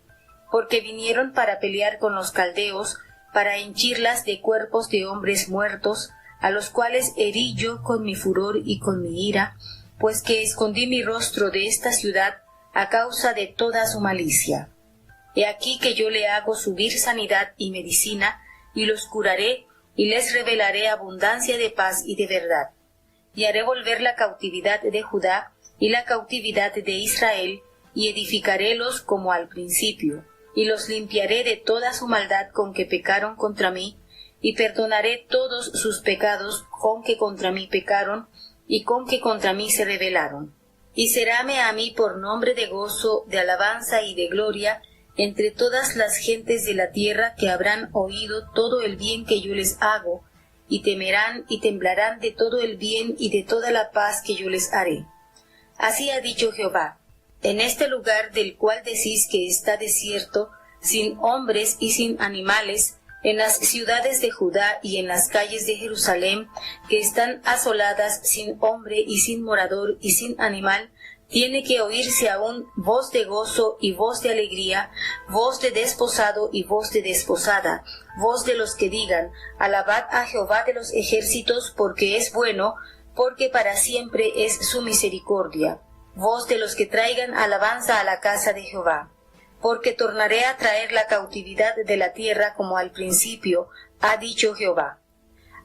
Porque vinieron para pelear con los caldeos, para henchirlas de cuerpos de hombres muertos, a los cuales herí yo con mi furor y con mi ira, pues que escondí mi rostro de esta ciudad a causa de toda su malicia. He aquí que yo le hago subir sanidad y medicina, y los curaré, y les revelaré abundancia de paz y de verdad. Y haré volver la cautividad de Judá y la cautividad de Israel, y edificarélos como al principio, y los limpiaré de toda su maldad con que pecaron contra mí, y perdonaré todos sus pecados con que contra mí pecaron, y con que contra mí se rebelaron. Y seráme a mí por nombre de gozo, de alabanza y de gloria, entre todas las gentes de la tierra, que habrán oído todo el bien que yo les hago, y temerán y temblarán de todo el bien y de toda la paz que yo les haré. Así ha dicho Jehová: en este lugar del cual decís que está desierto, sin hombres y sin animales, en las ciudades de Judá y en las calles de Jerusalén, que están asoladas, sin hombre y sin morador y sin animal, tiene que oírse aún voz de gozo y voz de alegría, voz de desposado y voz de desposada, voz de los que digan: alabad a Jehová de los ejércitos, porque es bueno, porque para siempre es su misericordia, voz de los que traigan alabanza a la casa de Jehová. Porque tornaré a traer la cautividad de la tierra como al principio, ha dicho Jehová.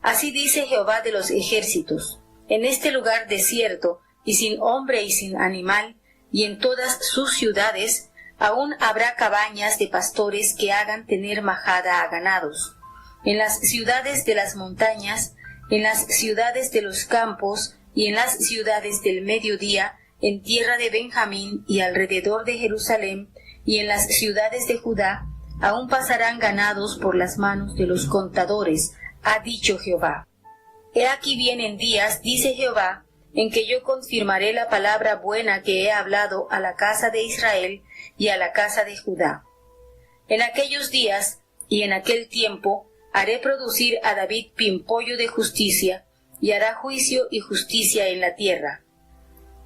Así dice Jehová de los ejércitos: en este lugar desierto, y sin hombre y sin animal, y en todas sus ciudades, aún habrá cabañas de pastores que hagan tener majada a ganados. En las ciudades de las montañas, en las ciudades de los campos, y en las ciudades del mediodía, en tierra de Benjamín y alrededor de Jerusalén, y en las ciudades de Judá, aún pasarán ganados por las manos de los contadores, ha dicho Jehová. He aquí vienen días, dice Jehová, en que yo confirmaré la palabra buena que he hablado a la casa de Israel y a la casa de Judá. En aquellos días y en aquel tiempo haré producir a David pimpollo de justicia, y hará juicio y justicia en la tierra.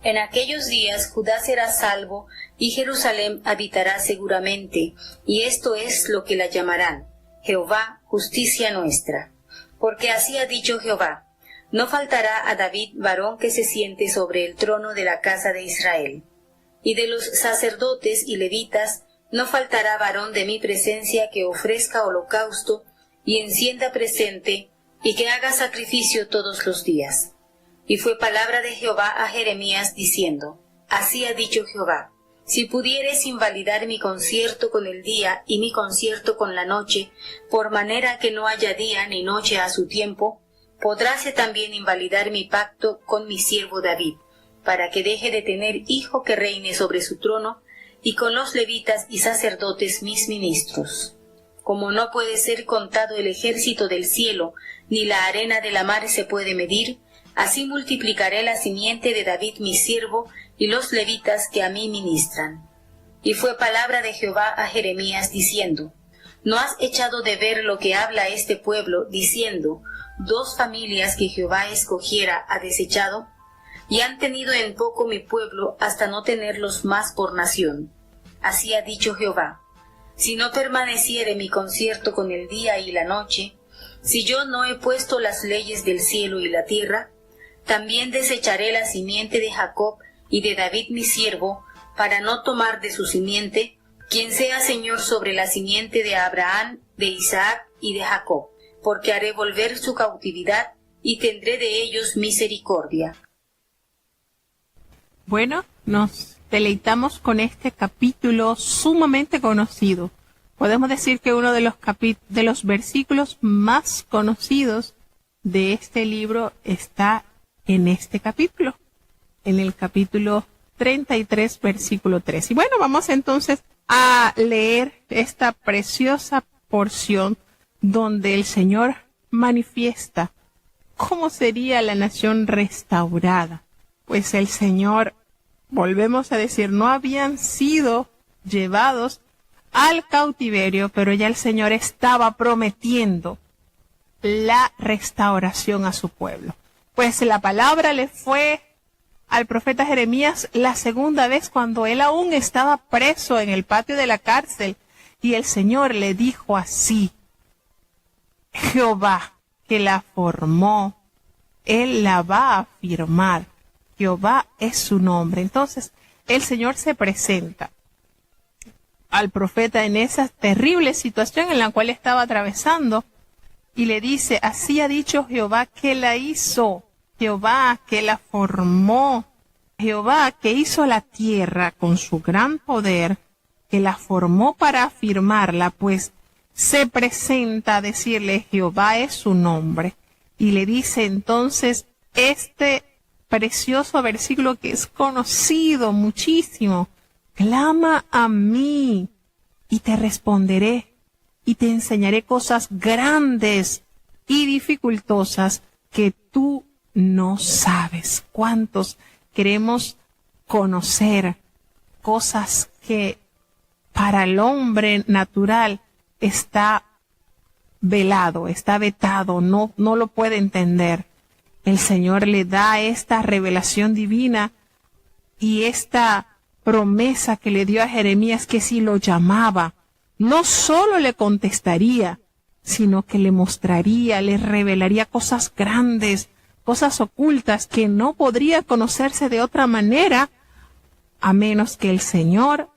En aquellos días Judá será salvo, y Jerusalén habitará seguramente, y esto es lo que la llamarán: Jehová, justicia nuestra. Porque así ha dicho Jehová: no faltará a David varón que se siente sobre el trono de la casa de Israel. Y de los sacerdotes y levitas no faltará varón de mi presencia que ofrezca holocausto y encienda presente y que haga sacrificio todos los días. Y fue palabra de Jehová a Jeremías diciendo, así ha dicho Jehová, si pudieres invalidar mi concierto con el día y mi concierto con la noche, por manera que no haya día ni noche a su tiempo, podráse también invalidar mi pacto con mi siervo David, para que deje de tener hijo que reine sobre su trono, y con los levitas y sacerdotes mis ministros. Como no puede ser contado el ejército del cielo, ni la arena de la mar se puede medir, así multiplicaré la simiente de David mi siervo, y los levitas que a mí ministran. Y fue palabra de Jehová a Jeremías diciendo, ¿no has echado de ver lo que habla este pueblo, diciendo, 2 familias que Jehová escogiera ha desechado? Y han tenido en poco mi pueblo hasta no tenerlos más por nación. Así ha dicho Jehová, si no permaneciere mi concierto con el día y la noche, si yo no he puesto las leyes del cielo y la tierra, también desecharé la simiente de Jacob y de David mi siervo, para no tomar de su simiente, quien sea señor sobre la simiente de Abraham, de Isaac y de Jacob, porque haré volver su cautividad y tendré de ellos misericordia. Bueno, nos deleitamos con este capítulo sumamente conocido. Podemos decir que uno de los versículos más conocidos de este libro está en este capítulo, en el capítulo 33, versículo 3. Y bueno, vamos entonces a leer esta preciosa porción donde el Señor manifiesta cómo sería la nación restaurada. Pues el Señor, volvemos a decir, no habían sido llevados al cautiverio, pero ya el Señor estaba prometiendo la restauración a su pueblo. Pues la palabra le fue al profeta Jeremías la segunda vez cuando él aún estaba preso en el patio de la cárcel, y el Señor le dijo así, Jehová que la formó, Él la va a afirmar. Jehová es su nombre. Entonces, el Señor se presenta al profeta en esa terrible situación en la cual estaba atravesando y le dice, así ha dicho Jehová que la hizo, Jehová que la formó, Jehová que hizo la tierra con su gran poder, que la formó para afirmarla, pues se presenta a decirle Jehová es su nombre. Y le dice entonces este precioso versículo que es conocido muchísimo, clama a mí y te responderé y te enseñaré cosas grandes y dificultosas que tú no sabes. ¿Cuántos queremos conocer cosas que para el hombre natural está velado, está vetado, no lo puede entender? El Señor le da esta revelación divina y esta promesa que le dio a Jeremías, que si lo llamaba, no solo le contestaría, sino que le mostraría, le revelaría cosas grandes, cosas ocultas que no podría conocerse de otra manera a menos que el Señor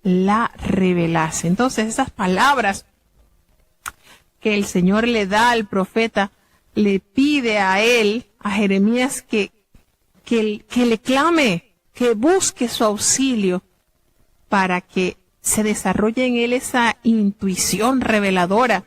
la revelase. Entonces, esas palabras que el Señor le da al profeta, le pide a él, a Jeremías, que le clame, que busque su auxilio para que se desarrolle en él esa intuición reveladora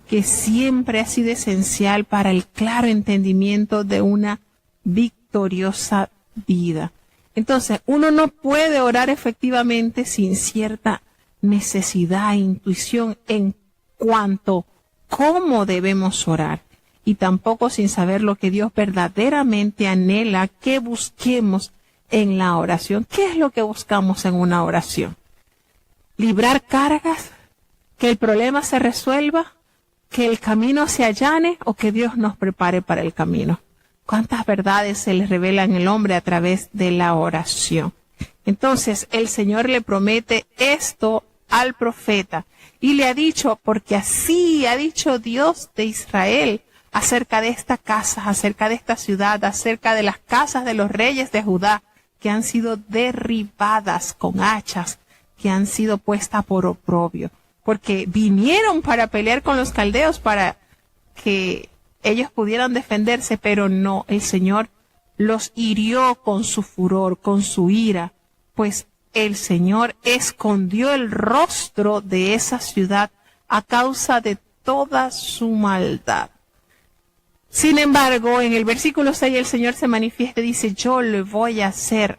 que siempre ha sido esencial para el claro entendimiento de una victoriosa vida. Entonces, uno no puede orar efectivamente sin cierta necesidad e intuición en cuanto cómo debemos orar, y tampoco sin saber lo que Dios verdaderamente anhela que busquemos en la oración. ¿Qué es lo que buscamos en una oración? ¿Librar cargas? ¿Que el problema se resuelva? ¿Que el camino se allane? ¿O que Dios nos prepare para el camino? ¿Cuántas verdades se les revela en el hombre a través de la oración? Entonces, el Señor le promete esto al profeta y le ha dicho, porque así ha dicho Dios de Israel acerca de esta casa, acerca de esta ciudad, acerca de las casas de los reyes de Judá que han sido derribadas con hachas, que han sido puestas por oprobio, porque vinieron para pelear con los caldeos para que ellos pudieran defenderse, pero no, el Señor los hirió con su furor, con su ira, pues el Señor escondió el rostro de esa ciudad a causa de toda su maldad. Sin embargo, en el versículo 6 el Señor se manifiesta y dice, yo le voy a hacer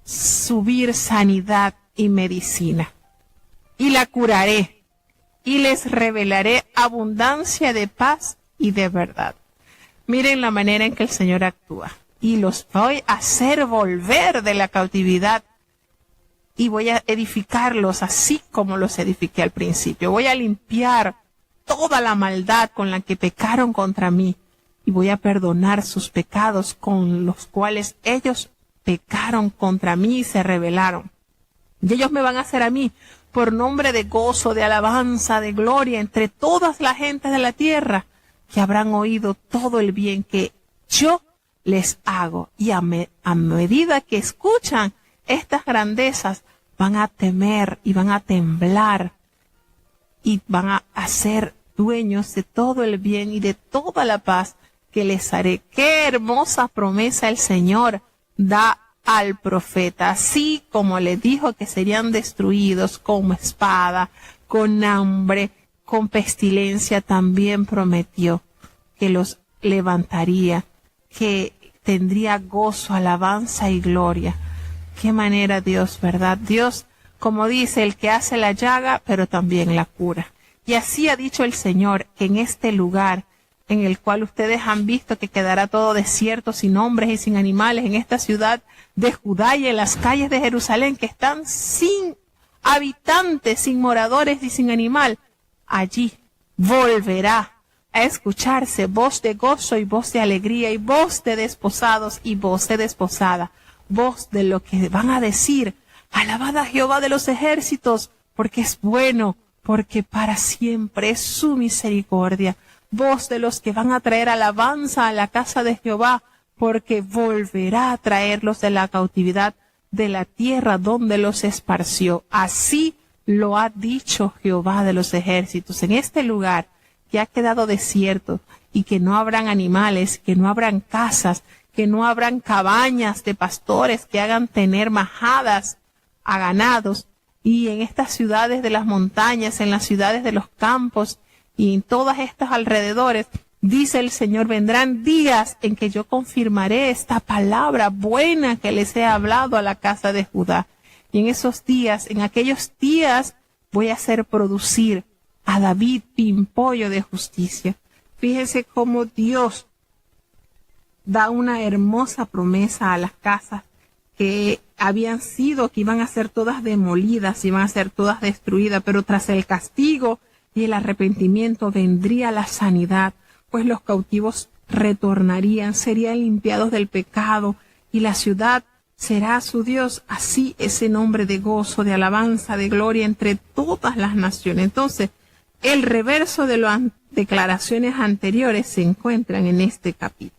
subir sanidad y medicina, y la curaré, y les revelaré abundancia de paz y de verdad. Miren la manera en que el Señor actúa. Y los voy a hacer volver de la cautividad, y voy a edificarlos así como los edifiqué al principio. Voy a limpiar toda la maldad con la que pecaron contra mí, y voy a perdonar sus pecados con los cuales ellos pecaron contra mí y se rebelaron. Y ellos me van a hacer a mí por nombre de gozo, de alabanza, de gloria entre todas las gentes de la tierra, que habrán oído todo el bien que yo les hago. Y a medida que escuchan estas grandezas, van a temer y van a temblar y van a ser dueños de todo el bien y de toda la paz que les haré. Qué hermosa promesa el Señor da al profeta, así como le dijo que serían destruidos con espada, con hambre, con pestilencia, también prometió que los levantaría, que tendría gozo, alabanza y gloria. Qué manera Dios, ¿verdad? Dios, como dice, el que hace la llaga, pero también la cura. Y así ha dicho el Señor, que en este lugar en el cual ustedes han visto que quedará todo desierto, sin hombres y sin animales, en esta ciudad de Judá y en las calles de Jerusalén, que están sin habitantes, sin moradores y sin animal, allí volverá a escucharse voz de gozo y voz de alegría y voz de desposados y voz de desposada, voz de lo que van a decir, alabad a Jehová de los ejércitos, porque es bueno, porque para siempre es su misericordia. Voz de los que van a traer alabanza a la casa de Jehová, porque volverá a traerlos de la cautividad de la tierra donde los esparció. Así lo ha dicho Jehová de los ejércitos. En este lugar que ha quedado desierto y que no habrán animales, que no habrán casas, que no habrán cabañas de pastores que hagan tener majadas a ganados, y en estas ciudades de las montañas, en las ciudades de los campos, y en todas estas alrededores, dice el Señor, vendrán días en que yo confirmaré esta palabra buena que les he hablado a la casa de Judá. Y en esos días, en aquellos días, voy a hacer producir a David pimpollo de justicia. Fíjense cómo Dios da una hermosa promesa a las casas que habían sido, que iban a ser todas demolidas, iban a ser todas destruidas, pero tras el castigo y el arrepentimiento vendría la sanidad, pues los cautivos retornarían, serían limpiados del pecado, y la ciudad será su Dios. Así ese nombre de gozo, de alabanza, de gloria entre todas las naciones. Entonces, el reverso de las declaraciones anteriores se encuentran en este capítulo.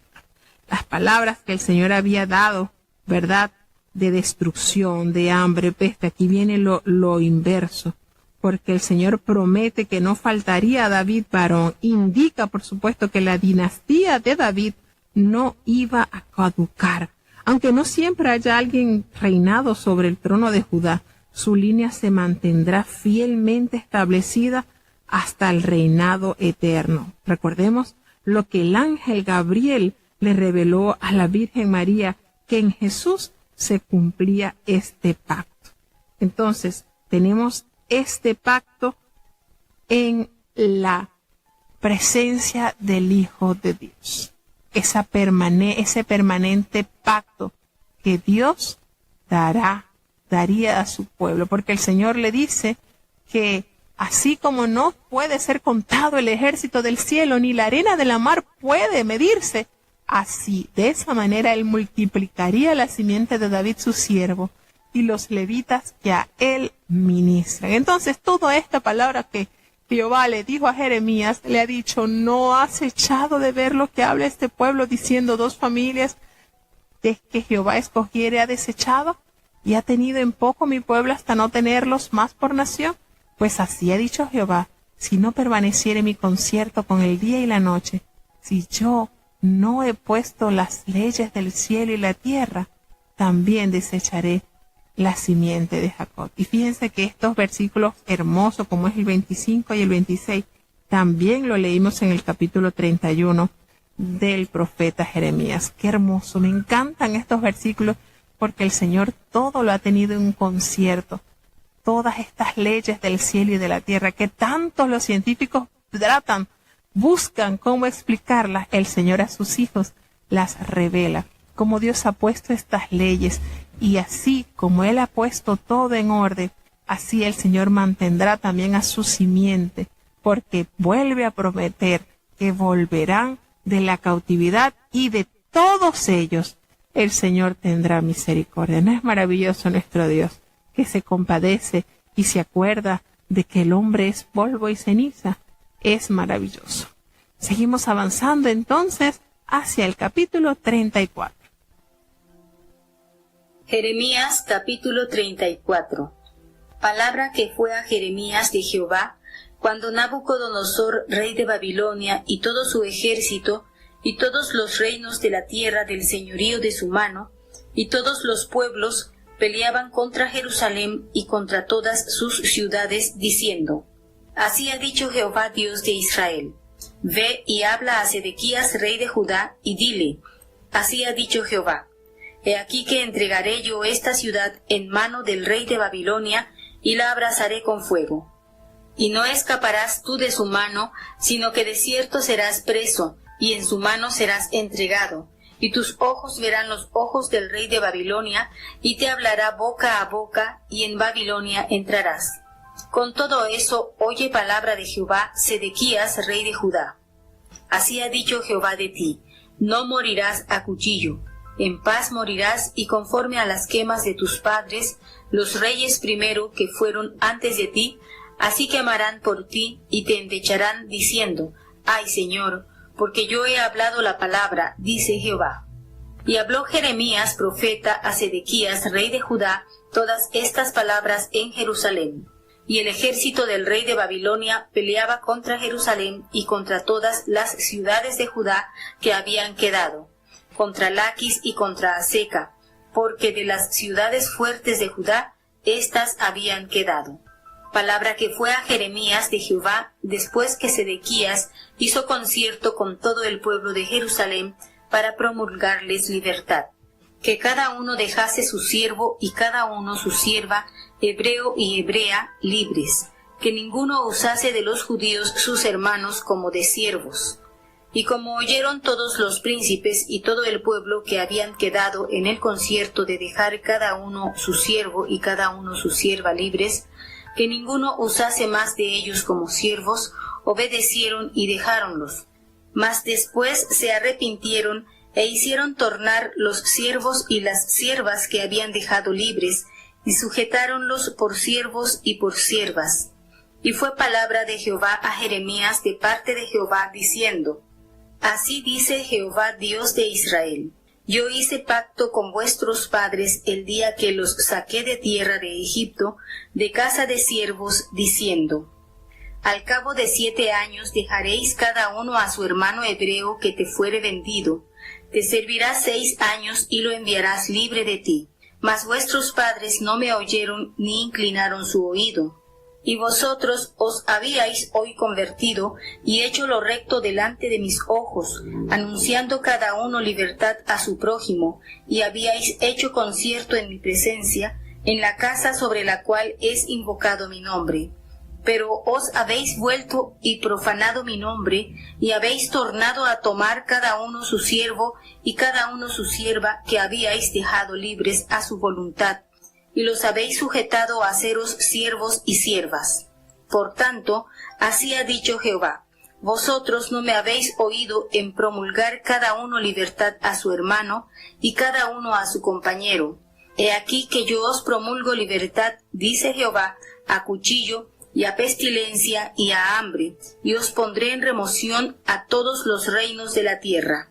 Las palabras que el Señor había dado, ¿verdad?, de destrucción, de hambre, peste, aquí viene lo inverso. Porque el Señor promete que no faltaría a David varón. Indica, por supuesto, que la dinastía de David no iba a caducar. Aunque no siempre haya alguien reinado sobre el trono de Judá, su línea se mantendrá fielmente establecida hasta el reinado eterno. Recordemos lo que el ángel Gabriel le reveló a la Virgen María, que en Jesús se cumplía este pacto. Entonces, tenemos este pacto en la presencia del Hijo de Dios. Ese permanente pacto que Dios daría a su pueblo. Porque el Señor le dice que así como no puede ser contado el ejército del cielo, ni la arena de la mar puede medirse, así, de esa manera, Él multiplicaría la simiente de David su siervo y los levitas que a él ministran. Entonces, toda esta palabra que Jehová le dijo a Jeremías, le ha dicho, ¿no has echado de ver lo que habla este pueblo diciendo 2 familias de que Jehová escogiere ha desechado? ¿Y ha tenido en poco mi pueblo hasta no tenerlos más por nación? Pues así ha dicho Jehová, si no permaneciere mi concierto con el día y la noche, si yo no he puesto las leyes del cielo y la tierra, también desecharé la simiente de Jacob. Y fíjense que estos versículos hermosos, como es el 25 y el 26, también lo leímos en el capítulo 31 del profeta Jeremías. Qué hermoso, me encantan estos versículos porque el Señor todo lo ha tenido en un concierto. Todas estas leyes del cielo y de la tierra que tanto los científicos buscan cómo explicarlas, el Señor a sus hijos las revela. Como Dios ha puesto estas leyes y así como Él ha puesto todo en orden, así el Señor mantendrá también a su simiente, porque vuelve a prometer que volverán de la cautividad y de todos ellos el Señor tendrá misericordia. ¿No es maravilloso nuestro Dios, que se compadece y se acuerda de que el hombre es polvo y ceniza? Es maravilloso. Seguimos avanzando entonces hacia el capítulo 34. Jeremías capítulo 34. Palabra que fue a Jeremías de Jehová, cuando Nabucodonosor, rey de Babilonia, y todo su ejército, y todos los reinos de la tierra del señorío de su mano, y todos los pueblos, peleaban contra Jerusalén y contra todas sus ciudades, diciendo: Así ha dicho Jehová Dios de Israel: Ve y habla a Sedequías rey de Judá, y dile: Así ha dicho Jehová: He aquí que entregaré yo esta ciudad en mano del rey de Babilonia, y la abrasaré con fuego. Y no escaparás tú de su mano, sino que de cierto serás preso, y en su mano serás entregado. Y tus ojos verán los ojos del rey de Babilonia, y te hablará boca a boca, y en Babilonia entrarás. Con todo eso, oye palabra de Jehová, Sedequías, rey de Judá. Así ha dicho Jehová de ti: no morirás a cuchillo, en paz morirás, y conforme a las quemas de tus padres, los reyes primero que fueron antes de ti, así quemarán por ti, y te endecharán, diciendo: Ay, Señor, porque yo he hablado la palabra, dice Jehová. Y habló Jeremías, profeta, a Sedequías, rey de Judá, todas estas palabras en Jerusalén. Y el ejército del rey de Babilonia peleaba contra Jerusalén y contra todas las ciudades de Judá que habían quedado, contra Laquis y contra Aseca, porque de las ciudades fuertes de Judá, éstas habían quedado. Palabra que fue a Jeremías de Jehová después que Sedequías hizo concierto con todo el pueblo de Jerusalén para promulgarles libertad, que cada uno dejase su siervo y cada uno su sierva, hebreo y hebrea, libres, que ninguno usase de los judíos sus hermanos como de siervos. Y como oyeron todos los príncipes y todo el pueblo que habían quedado en el concierto de dejar cada uno su siervo y cada uno su sierva libres, que ninguno usase más de ellos como siervos, obedecieron y dejáronlos. Mas después se arrepintieron e hicieron tornar los siervos y las siervas que habían dejado libres, y sujetáronlos por siervos y por siervas. Y fue palabra de Jehová a Jeremías de parte de Jehová, diciendo: Así dice Jehová Dios de Israel: Yo hice pacto con vuestros padres el día que los saqué de tierra de Egipto, de casa de siervos, diciendo: Al cabo de 7 años dejaréis cada uno a su hermano hebreo que te fuere vendido. Te servirá 6 años y lo enviarás libre de ti. Mas vuestros padres no me oyeron ni inclinaron su oído. Y vosotros os habíais hoy convertido y hecho lo recto delante de mis ojos, anunciando cada uno libertad a su prójimo, y habíais hecho concierto en mi presencia, en la casa sobre la cual es invocado mi nombre. Pero os habéis vuelto y profanado mi nombre, y habéis tornado a tomar cada uno su siervo y cada uno su sierva que habíais dejado libres a su voluntad, y los habéis sujetado a haceros siervos y siervas. Por tanto, así ha dicho Jehová: vosotros no me habéis oído en promulgar cada uno libertad a su hermano y cada uno a su compañero. He aquí que yo os promulgo libertad, dice Jehová, a cuchillo y a pestilencia y a hambre, y os pondré en remoción a todos los reinos de la tierra.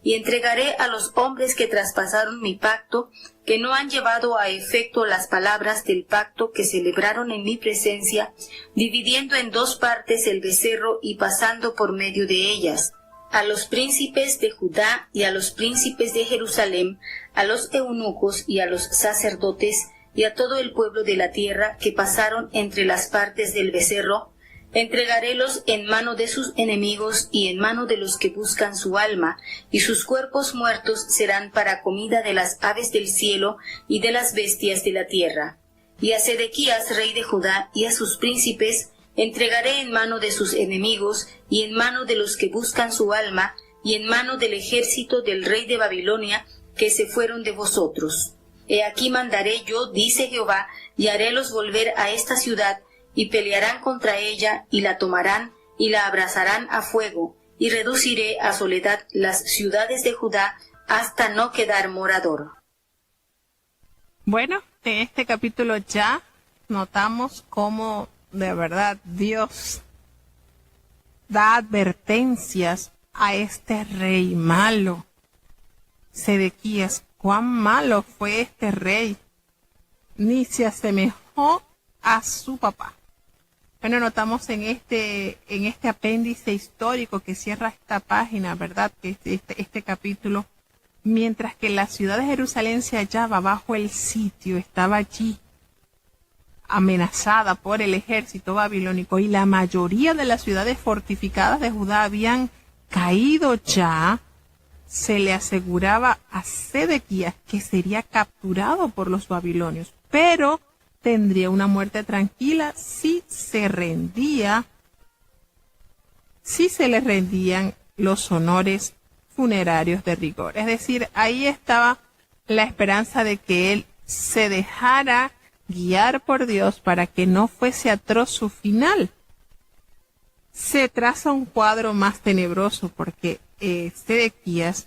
y entregaré a los hombres que traspasaron mi pacto, que no han llevado a efecto las palabras del pacto que celebraron en mi presencia, dividiendo en 2 partes el becerro y pasando por medio de ellas, a los príncipes de Judá y a los príncipes de Jerusalén, a los eunucos y a los sacerdotes, y a todo el pueblo de la tierra que pasaron entre las partes del becerro, entregarélos en mano de sus enemigos y en mano de los que buscan su alma, y sus cuerpos muertos serán para comida de las aves del cielo y de las bestias de la tierra. Y a Sedequías, rey de Judá, y a sus príncipes, entregaré en mano de sus enemigos, y en mano de los que buscan su alma, y en mano del ejército del rey de Babilonia, que se fueron de vosotros. He aquí mandaré yo, dice Jehová, y harélos volver a esta ciudad, y pelearán contra ella, y la tomarán, y la abrasarán a fuego, y reduciré a soledad las ciudades de Judá, hasta no quedar morador. Bueno, en este capítulo ya notamos cómo de verdad Dios da advertencias a este rey malo. Sedequías, cuán malo fue este rey, ni se asemejó a su papá. Bueno, notamos en este apéndice histórico que cierra esta página, ¿verdad? Que este capítulo, mientras que la ciudad de Jerusalén se hallaba bajo el sitio, estaba allí amenazada por el ejército babilónico, y la mayoría de las ciudades fortificadas de Judá habían caído ya, se le aseguraba a Sedequías que sería capturado por los babilonios, pero tendría una muerte tranquila si se le rendían los honores funerarios de rigor. Es decir, ahí estaba la esperanza de que él se dejara guiar por Dios para que no fuese atroz su final. Se traza un cuadro más tenebroso porque Sedequías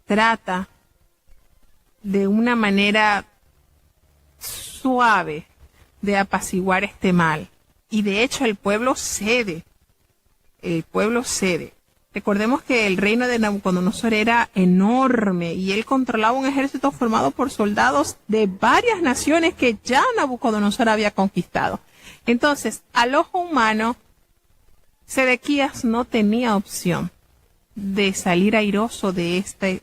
trata de una manera suave de apaciguar este mal, y de hecho el pueblo cede. Recordemos que el reino de Nabucodonosor era enorme y él controlaba un ejército formado por soldados de varias naciones que ya Nabucodonosor había conquistado. Entonces, al ojo humano, Sedequías no tenía opción de salir airoso de este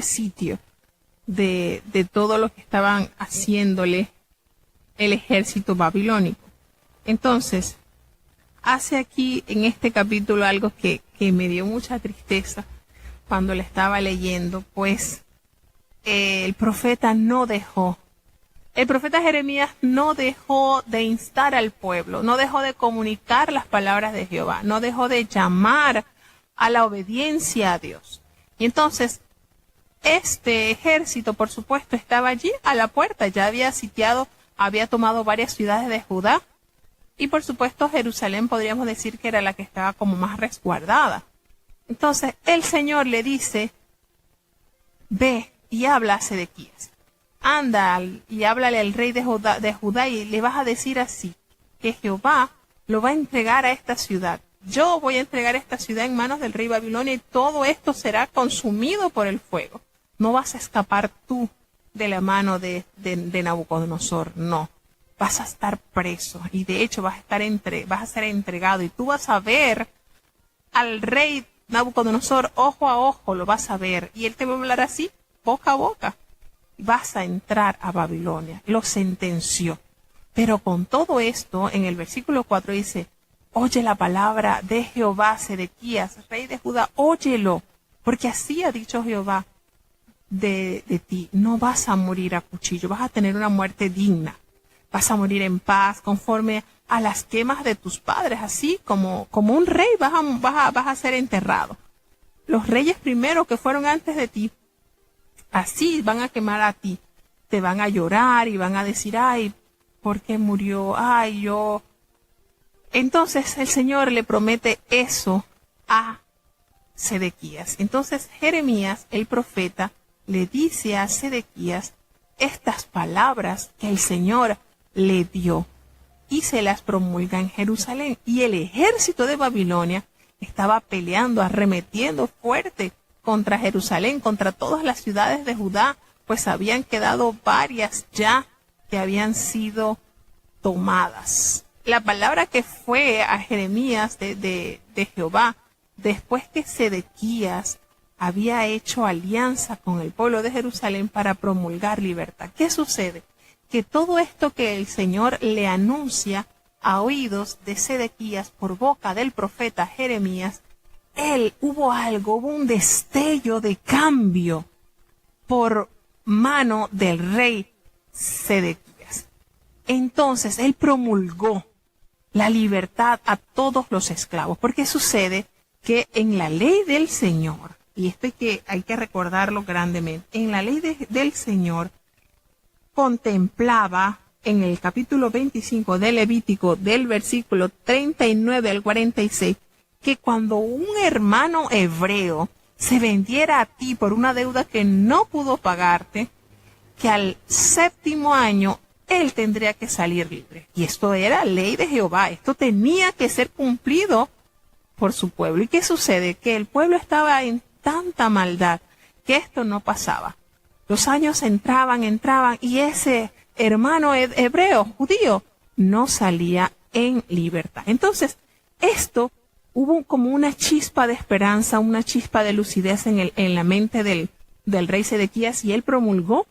sitio, de todo lo que estaban haciéndole el ejército babilónico. Entonces, hace aquí en este capítulo algo que me dio mucha tristeza cuando le estaba leyendo, pues el profeta Jeremías no dejó de instar al pueblo, no dejó de comunicar las palabras de Jehová, no dejó de llamar a la obediencia a Dios. Y entonces, este ejército, por supuesto, estaba allí a la puerta, ya había sitiado, había tomado varias ciudades de Judá, y por supuesto Jerusalén podríamos decir que era la que estaba como más resguardada. Entonces el Señor le dice, ve y habla a Sedequías, anda y háblale al rey de Judá y le vas a decir así, que Jehová lo va a entregar a esta ciudad. Yo voy a entregar esta ciudad en manos del rey Babilonia y todo esto será consumido por el fuego. No vas a escapar tú de la mano de Nabucodonosor, no. Vas a estar preso y de hecho vas a ser entregado y tú vas a ver al rey Nabucodonosor ojo a ojo, lo vas a ver y él te va a hablar así, boca a boca. Vas a entrar a Babilonia. Lo sentenció. Pero con todo esto, en el versículo 4 dice, oye la palabra de Jehová, Sedequías, rey de Judá, óyelo, porque así ha dicho Jehová de ti, no vas a morir a cuchillo, vas a tener una muerte digna, vas a morir en paz, conforme a las quemas de tus padres, así como un rey vas a ser enterrado. Los reyes primero que fueron antes de ti, así van a quemar a ti, te van a llorar y van a decir, ay, ¿por qué murió? Ay, yo... Entonces el Señor le promete eso a Sedequías. Entonces Jeremías, el profeta, le dice a Sedequías estas palabras que el Señor le dio y se las promulga en Jerusalén. Y el ejército de Babilonia estaba peleando, arremetiendo fuerte contra Jerusalén, contra todas las ciudades de Judá, pues habían quedado varias ya que habían sido tomadas. La palabra que fue a Jeremías de Jehová, después que Sedequías había hecho alianza con el pueblo de Jerusalén para promulgar libertad. ¿Qué sucede? Que todo esto que el Señor le anuncia a oídos de Sedequías por boca del profeta Jeremías, hubo un destello de cambio por mano del rey Sedequías. Entonces él promulgó la libertad a todos los esclavos. Porque sucede que en la ley del Señor, y esto hay que recordarlo grandemente, en la ley del Señor contemplaba en el capítulo 25 de Levítico, del versículo 39 al 46, que cuando un hermano hebreo se vendiera a ti por una deuda que no pudo pagarte, que al 7º año él tendría que salir libre. Y esto era ley de Jehová, esto tenía que ser cumplido por su pueblo. ¿Y qué sucede? Que el pueblo estaba en tanta maldad que esto no pasaba. Los años entraban y ese hermano hebreo, judío, no salía en libertad. Entonces, hubo como una chispa de esperanza, una chispa de lucidez en la mente del rey Sedequías, y él promulgó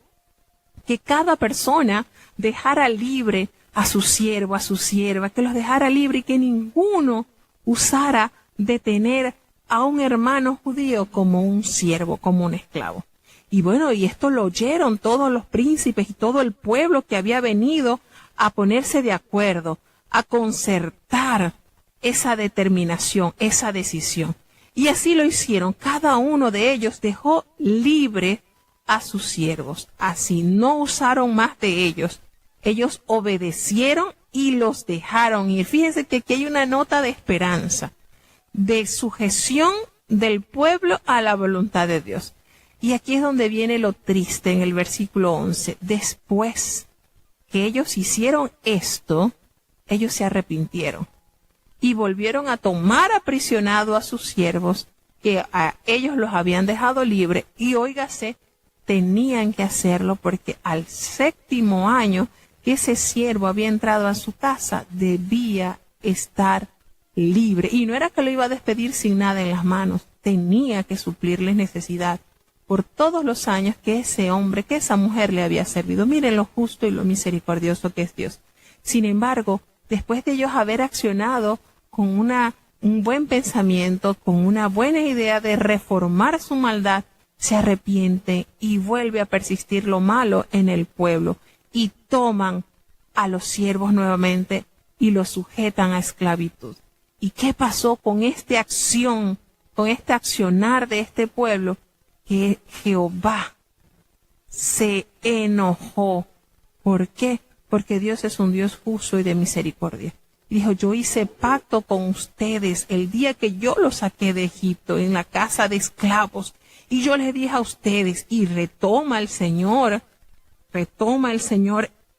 que cada persona dejara libre a su siervo, a su sierva, que los dejara libre y que ninguno usara de tener a un hermano judío como un siervo, como un esclavo. Y bueno, y esto lo oyeron todos los príncipes y todo el pueblo que había venido a ponerse de acuerdo, a concertar esa determinación, esa decisión. Y así lo hicieron. Cada uno de ellos dejó libre a sus siervos. Así no usaron más de ellos. Ellos obedecieron y los dejaron ir. Fíjense que aquí hay una nota de esperanza, de sujeción del pueblo a la voluntad de Dios. Y aquí es donde viene lo triste en el versículo 11. Después que ellos hicieron esto, ellos se arrepintieron y volvieron a tomar aprisionado a sus siervos, que a ellos los habían dejado libre. Y óigase, tenían que hacerlo porque al 7º año que ese siervo había entrado a su casa, debía estar libre. Y no era que lo iba a despedir sin nada en las manos, tenía que suplirles necesidad por todos los años que ese hombre, que esa mujer le había servido. Miren lo justo y lo misericordioso que es Dios. Sin embargo, después de ellos haber accionado con un buen pensamiento, con una buena idea de reformar su maldad, se arrepienten y vuelve a persistir lo malo en el pueblo y toman a los siervos nuevamente y los sujetan a esclavitud. ¿Y qué pasó con esta acción, con este accionar de este pueblo? Que Jehová se enojó. ¿Por qué? Porque Dios es un Dios justo y de misericordia. Y dijo, yo hice pacto con ustedes el día que yo los saqué de Egipto, en la casa de esclavos. Y yo les dije a ustedes, y retoma el Señor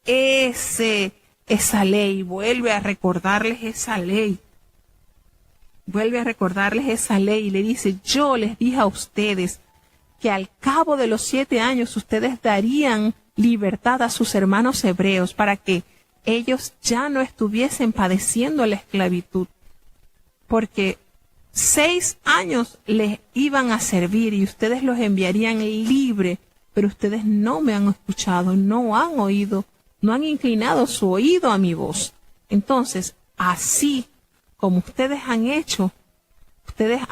esa ley, vuelve a recordarles esa ley. Y le dice, yo les dije a ustedes que al cabo de los 7 años ustedes darían libertad a sus hermanos hebreos para que ellos ya no estuviesen padeciendo la esclavitud, porque 6 años les iban a servir y ustedes los enviarían libre, pero ustedes no me han escuchado, no han oído, no han inclinado su oído a mi voz. Entonces, así como ustedes han hecho, ustedes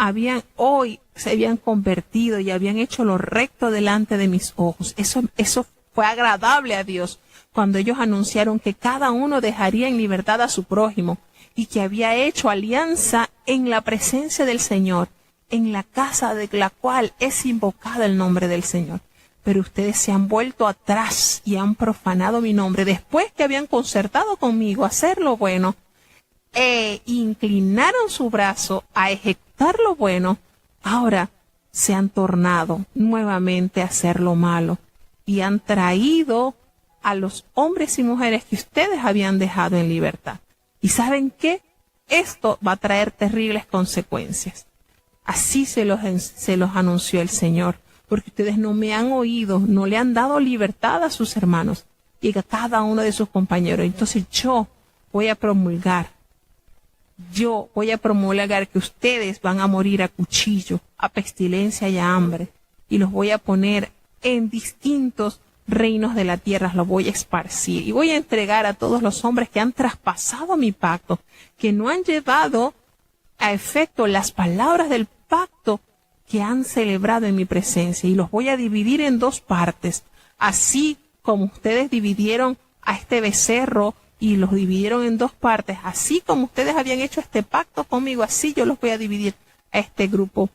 se habían convertido y habían hecho lo recto delante de mis ojos. Eso fue agradable a Dios cuando ellos anunciaron que cada uno dejaría en libertad a su prójimo y que había hecho alianza en la presencia del Señor, en la casa de la cual es invocado el nombre del Señor. Pero ustedes se han vuelto atrás y han profanado mi nombre después que habían concertado conmigo hacer lo bueno, inclinaron su brazo a ejecutar lo bueno. Ahora se han tornado nuevamente a hacer lo malo y han traído a los hombres y mujeres que ustedes habían dejado en libertad. ¿Y saben qué? esto va a traer terribles consecuencias. Así se los anunció el Señor, porque ustedes no me han oído, no le han dado libertad a sus hermanos y a cada uno de sus compañeros. Entonces yo voy a promulgar que ustedes van a morir a cuchillo, a pestilencia y a hambre, y los voy a poner en distintos reinos de la tierra, los voy a esparcir y voy a entregar a todos los hombres que han traspasado mi pacto, que no han llevado a efecto las palabras del pacto que han celebrado en mi presencia, y los voy a dividir en dos partes, así como ustedes dividieron a este becerro y los dividieron en dos partes, así como ustedes habían hecho este pacto conmigo, así yo los voy a dividir a este grupo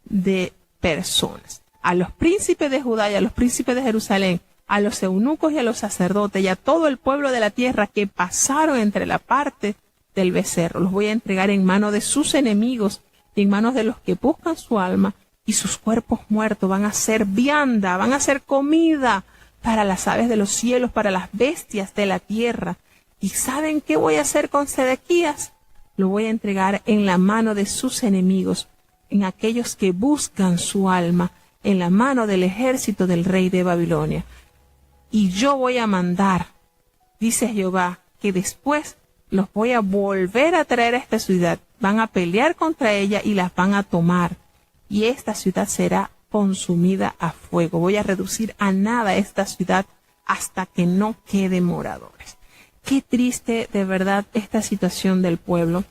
de personas. A los príncipes de Judá y a los príncipes de Jerusalén, a los eunucos y a los sacerdotes y a todo el pueblo de la tierra que pasaron entre la parte del becerro, los voy a entregar en manos de sus enemigos y en manos de los que buscan su alma, y sus cuerpos muertos van a ser vianda, van a ser comida para las aves de los cielos, para las bestias de la tierra. ¿Y saben qué voy a hacer con Sedequías? Lo voy a entregar en la mano de sus enemigos, en aquellos que buscan su alma, en la mano del ejército del rey de Babilonia. Y yo voy a mandar, dice Jehová, que después los voy a volver a traer a esta ciudad. Van a pelear contra ella y las van a tomar. Y esta ciudad será consumida a fuego. Voy a reducir a nada esta ciudad hasta que no quede moradores. Qué triste de verdad esta situación del pueblo.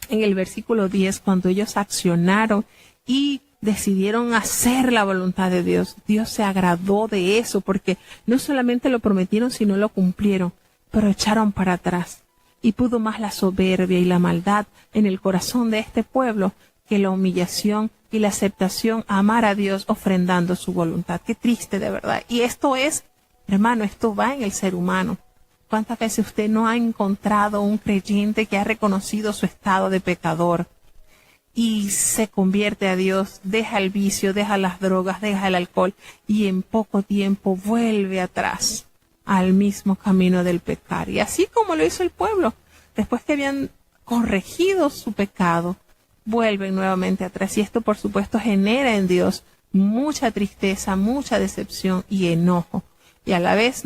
En el versículo 10, cuando ellos accionaron y decidieron hacer la voluntad de Dios, Dios se agradó de eso, porque no solamente lo prometieron, sino lo cumplieron, pero echaron para atrás. Y pudo más la soberbia y la maldad en el corazón de este pueblo que la humillación y la aceptación a amar a Dios ofrendando su voluntad. Qué triste de verdad. Y esto es, hermano, esto va en el ser humano. ¿Cuántas veces usted no ha encontrado un creyente que ha reconocido su estado de pecador y se convierte a Dios, deja el vicio, deja las drogas, deja el alcohol y en poco tiempo vuelve atrás al mismo camino del pecar? Y así como lo hizo el pueblo, después que habían corregido su pecado, vuelven nuevamente atrás. Y esto, por supuesto, genera en Dios mucha tristeza, mucha decepción y enojo. Y a la vez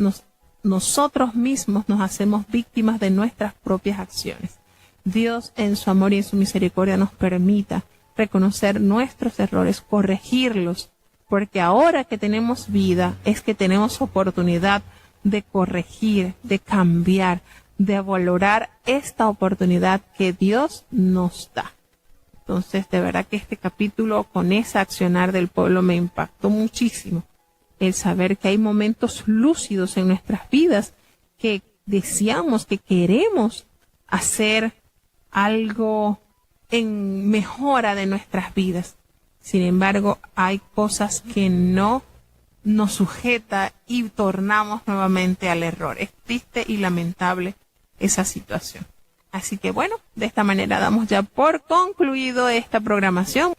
nosotros mismos nos hacemos víctimas de nuestras propias acciones. Dios, en su amor y en su misericordia, nos permita reconocer nuestros errores, corregirlos, porque ahora que tenemos vida es que tenemos oportunidad de corregir, de cambiar, de valorar esta oportunidad que Dios nos da. Entonces, de verdad que este capítulo, con ese accionar del pueblo, me impactó muchísimo. El saber que hay momentos lúcidos en nuestras vidas que deseamos, que queremos hacer algo en mejora de nuestras vidas. Sin embargo, hay cosas que no nos sujeta y tornamos nuevamente al error. Es triste y lamentable esa situación. Así que bueno, de esta manera damos ya por concluido esta programación.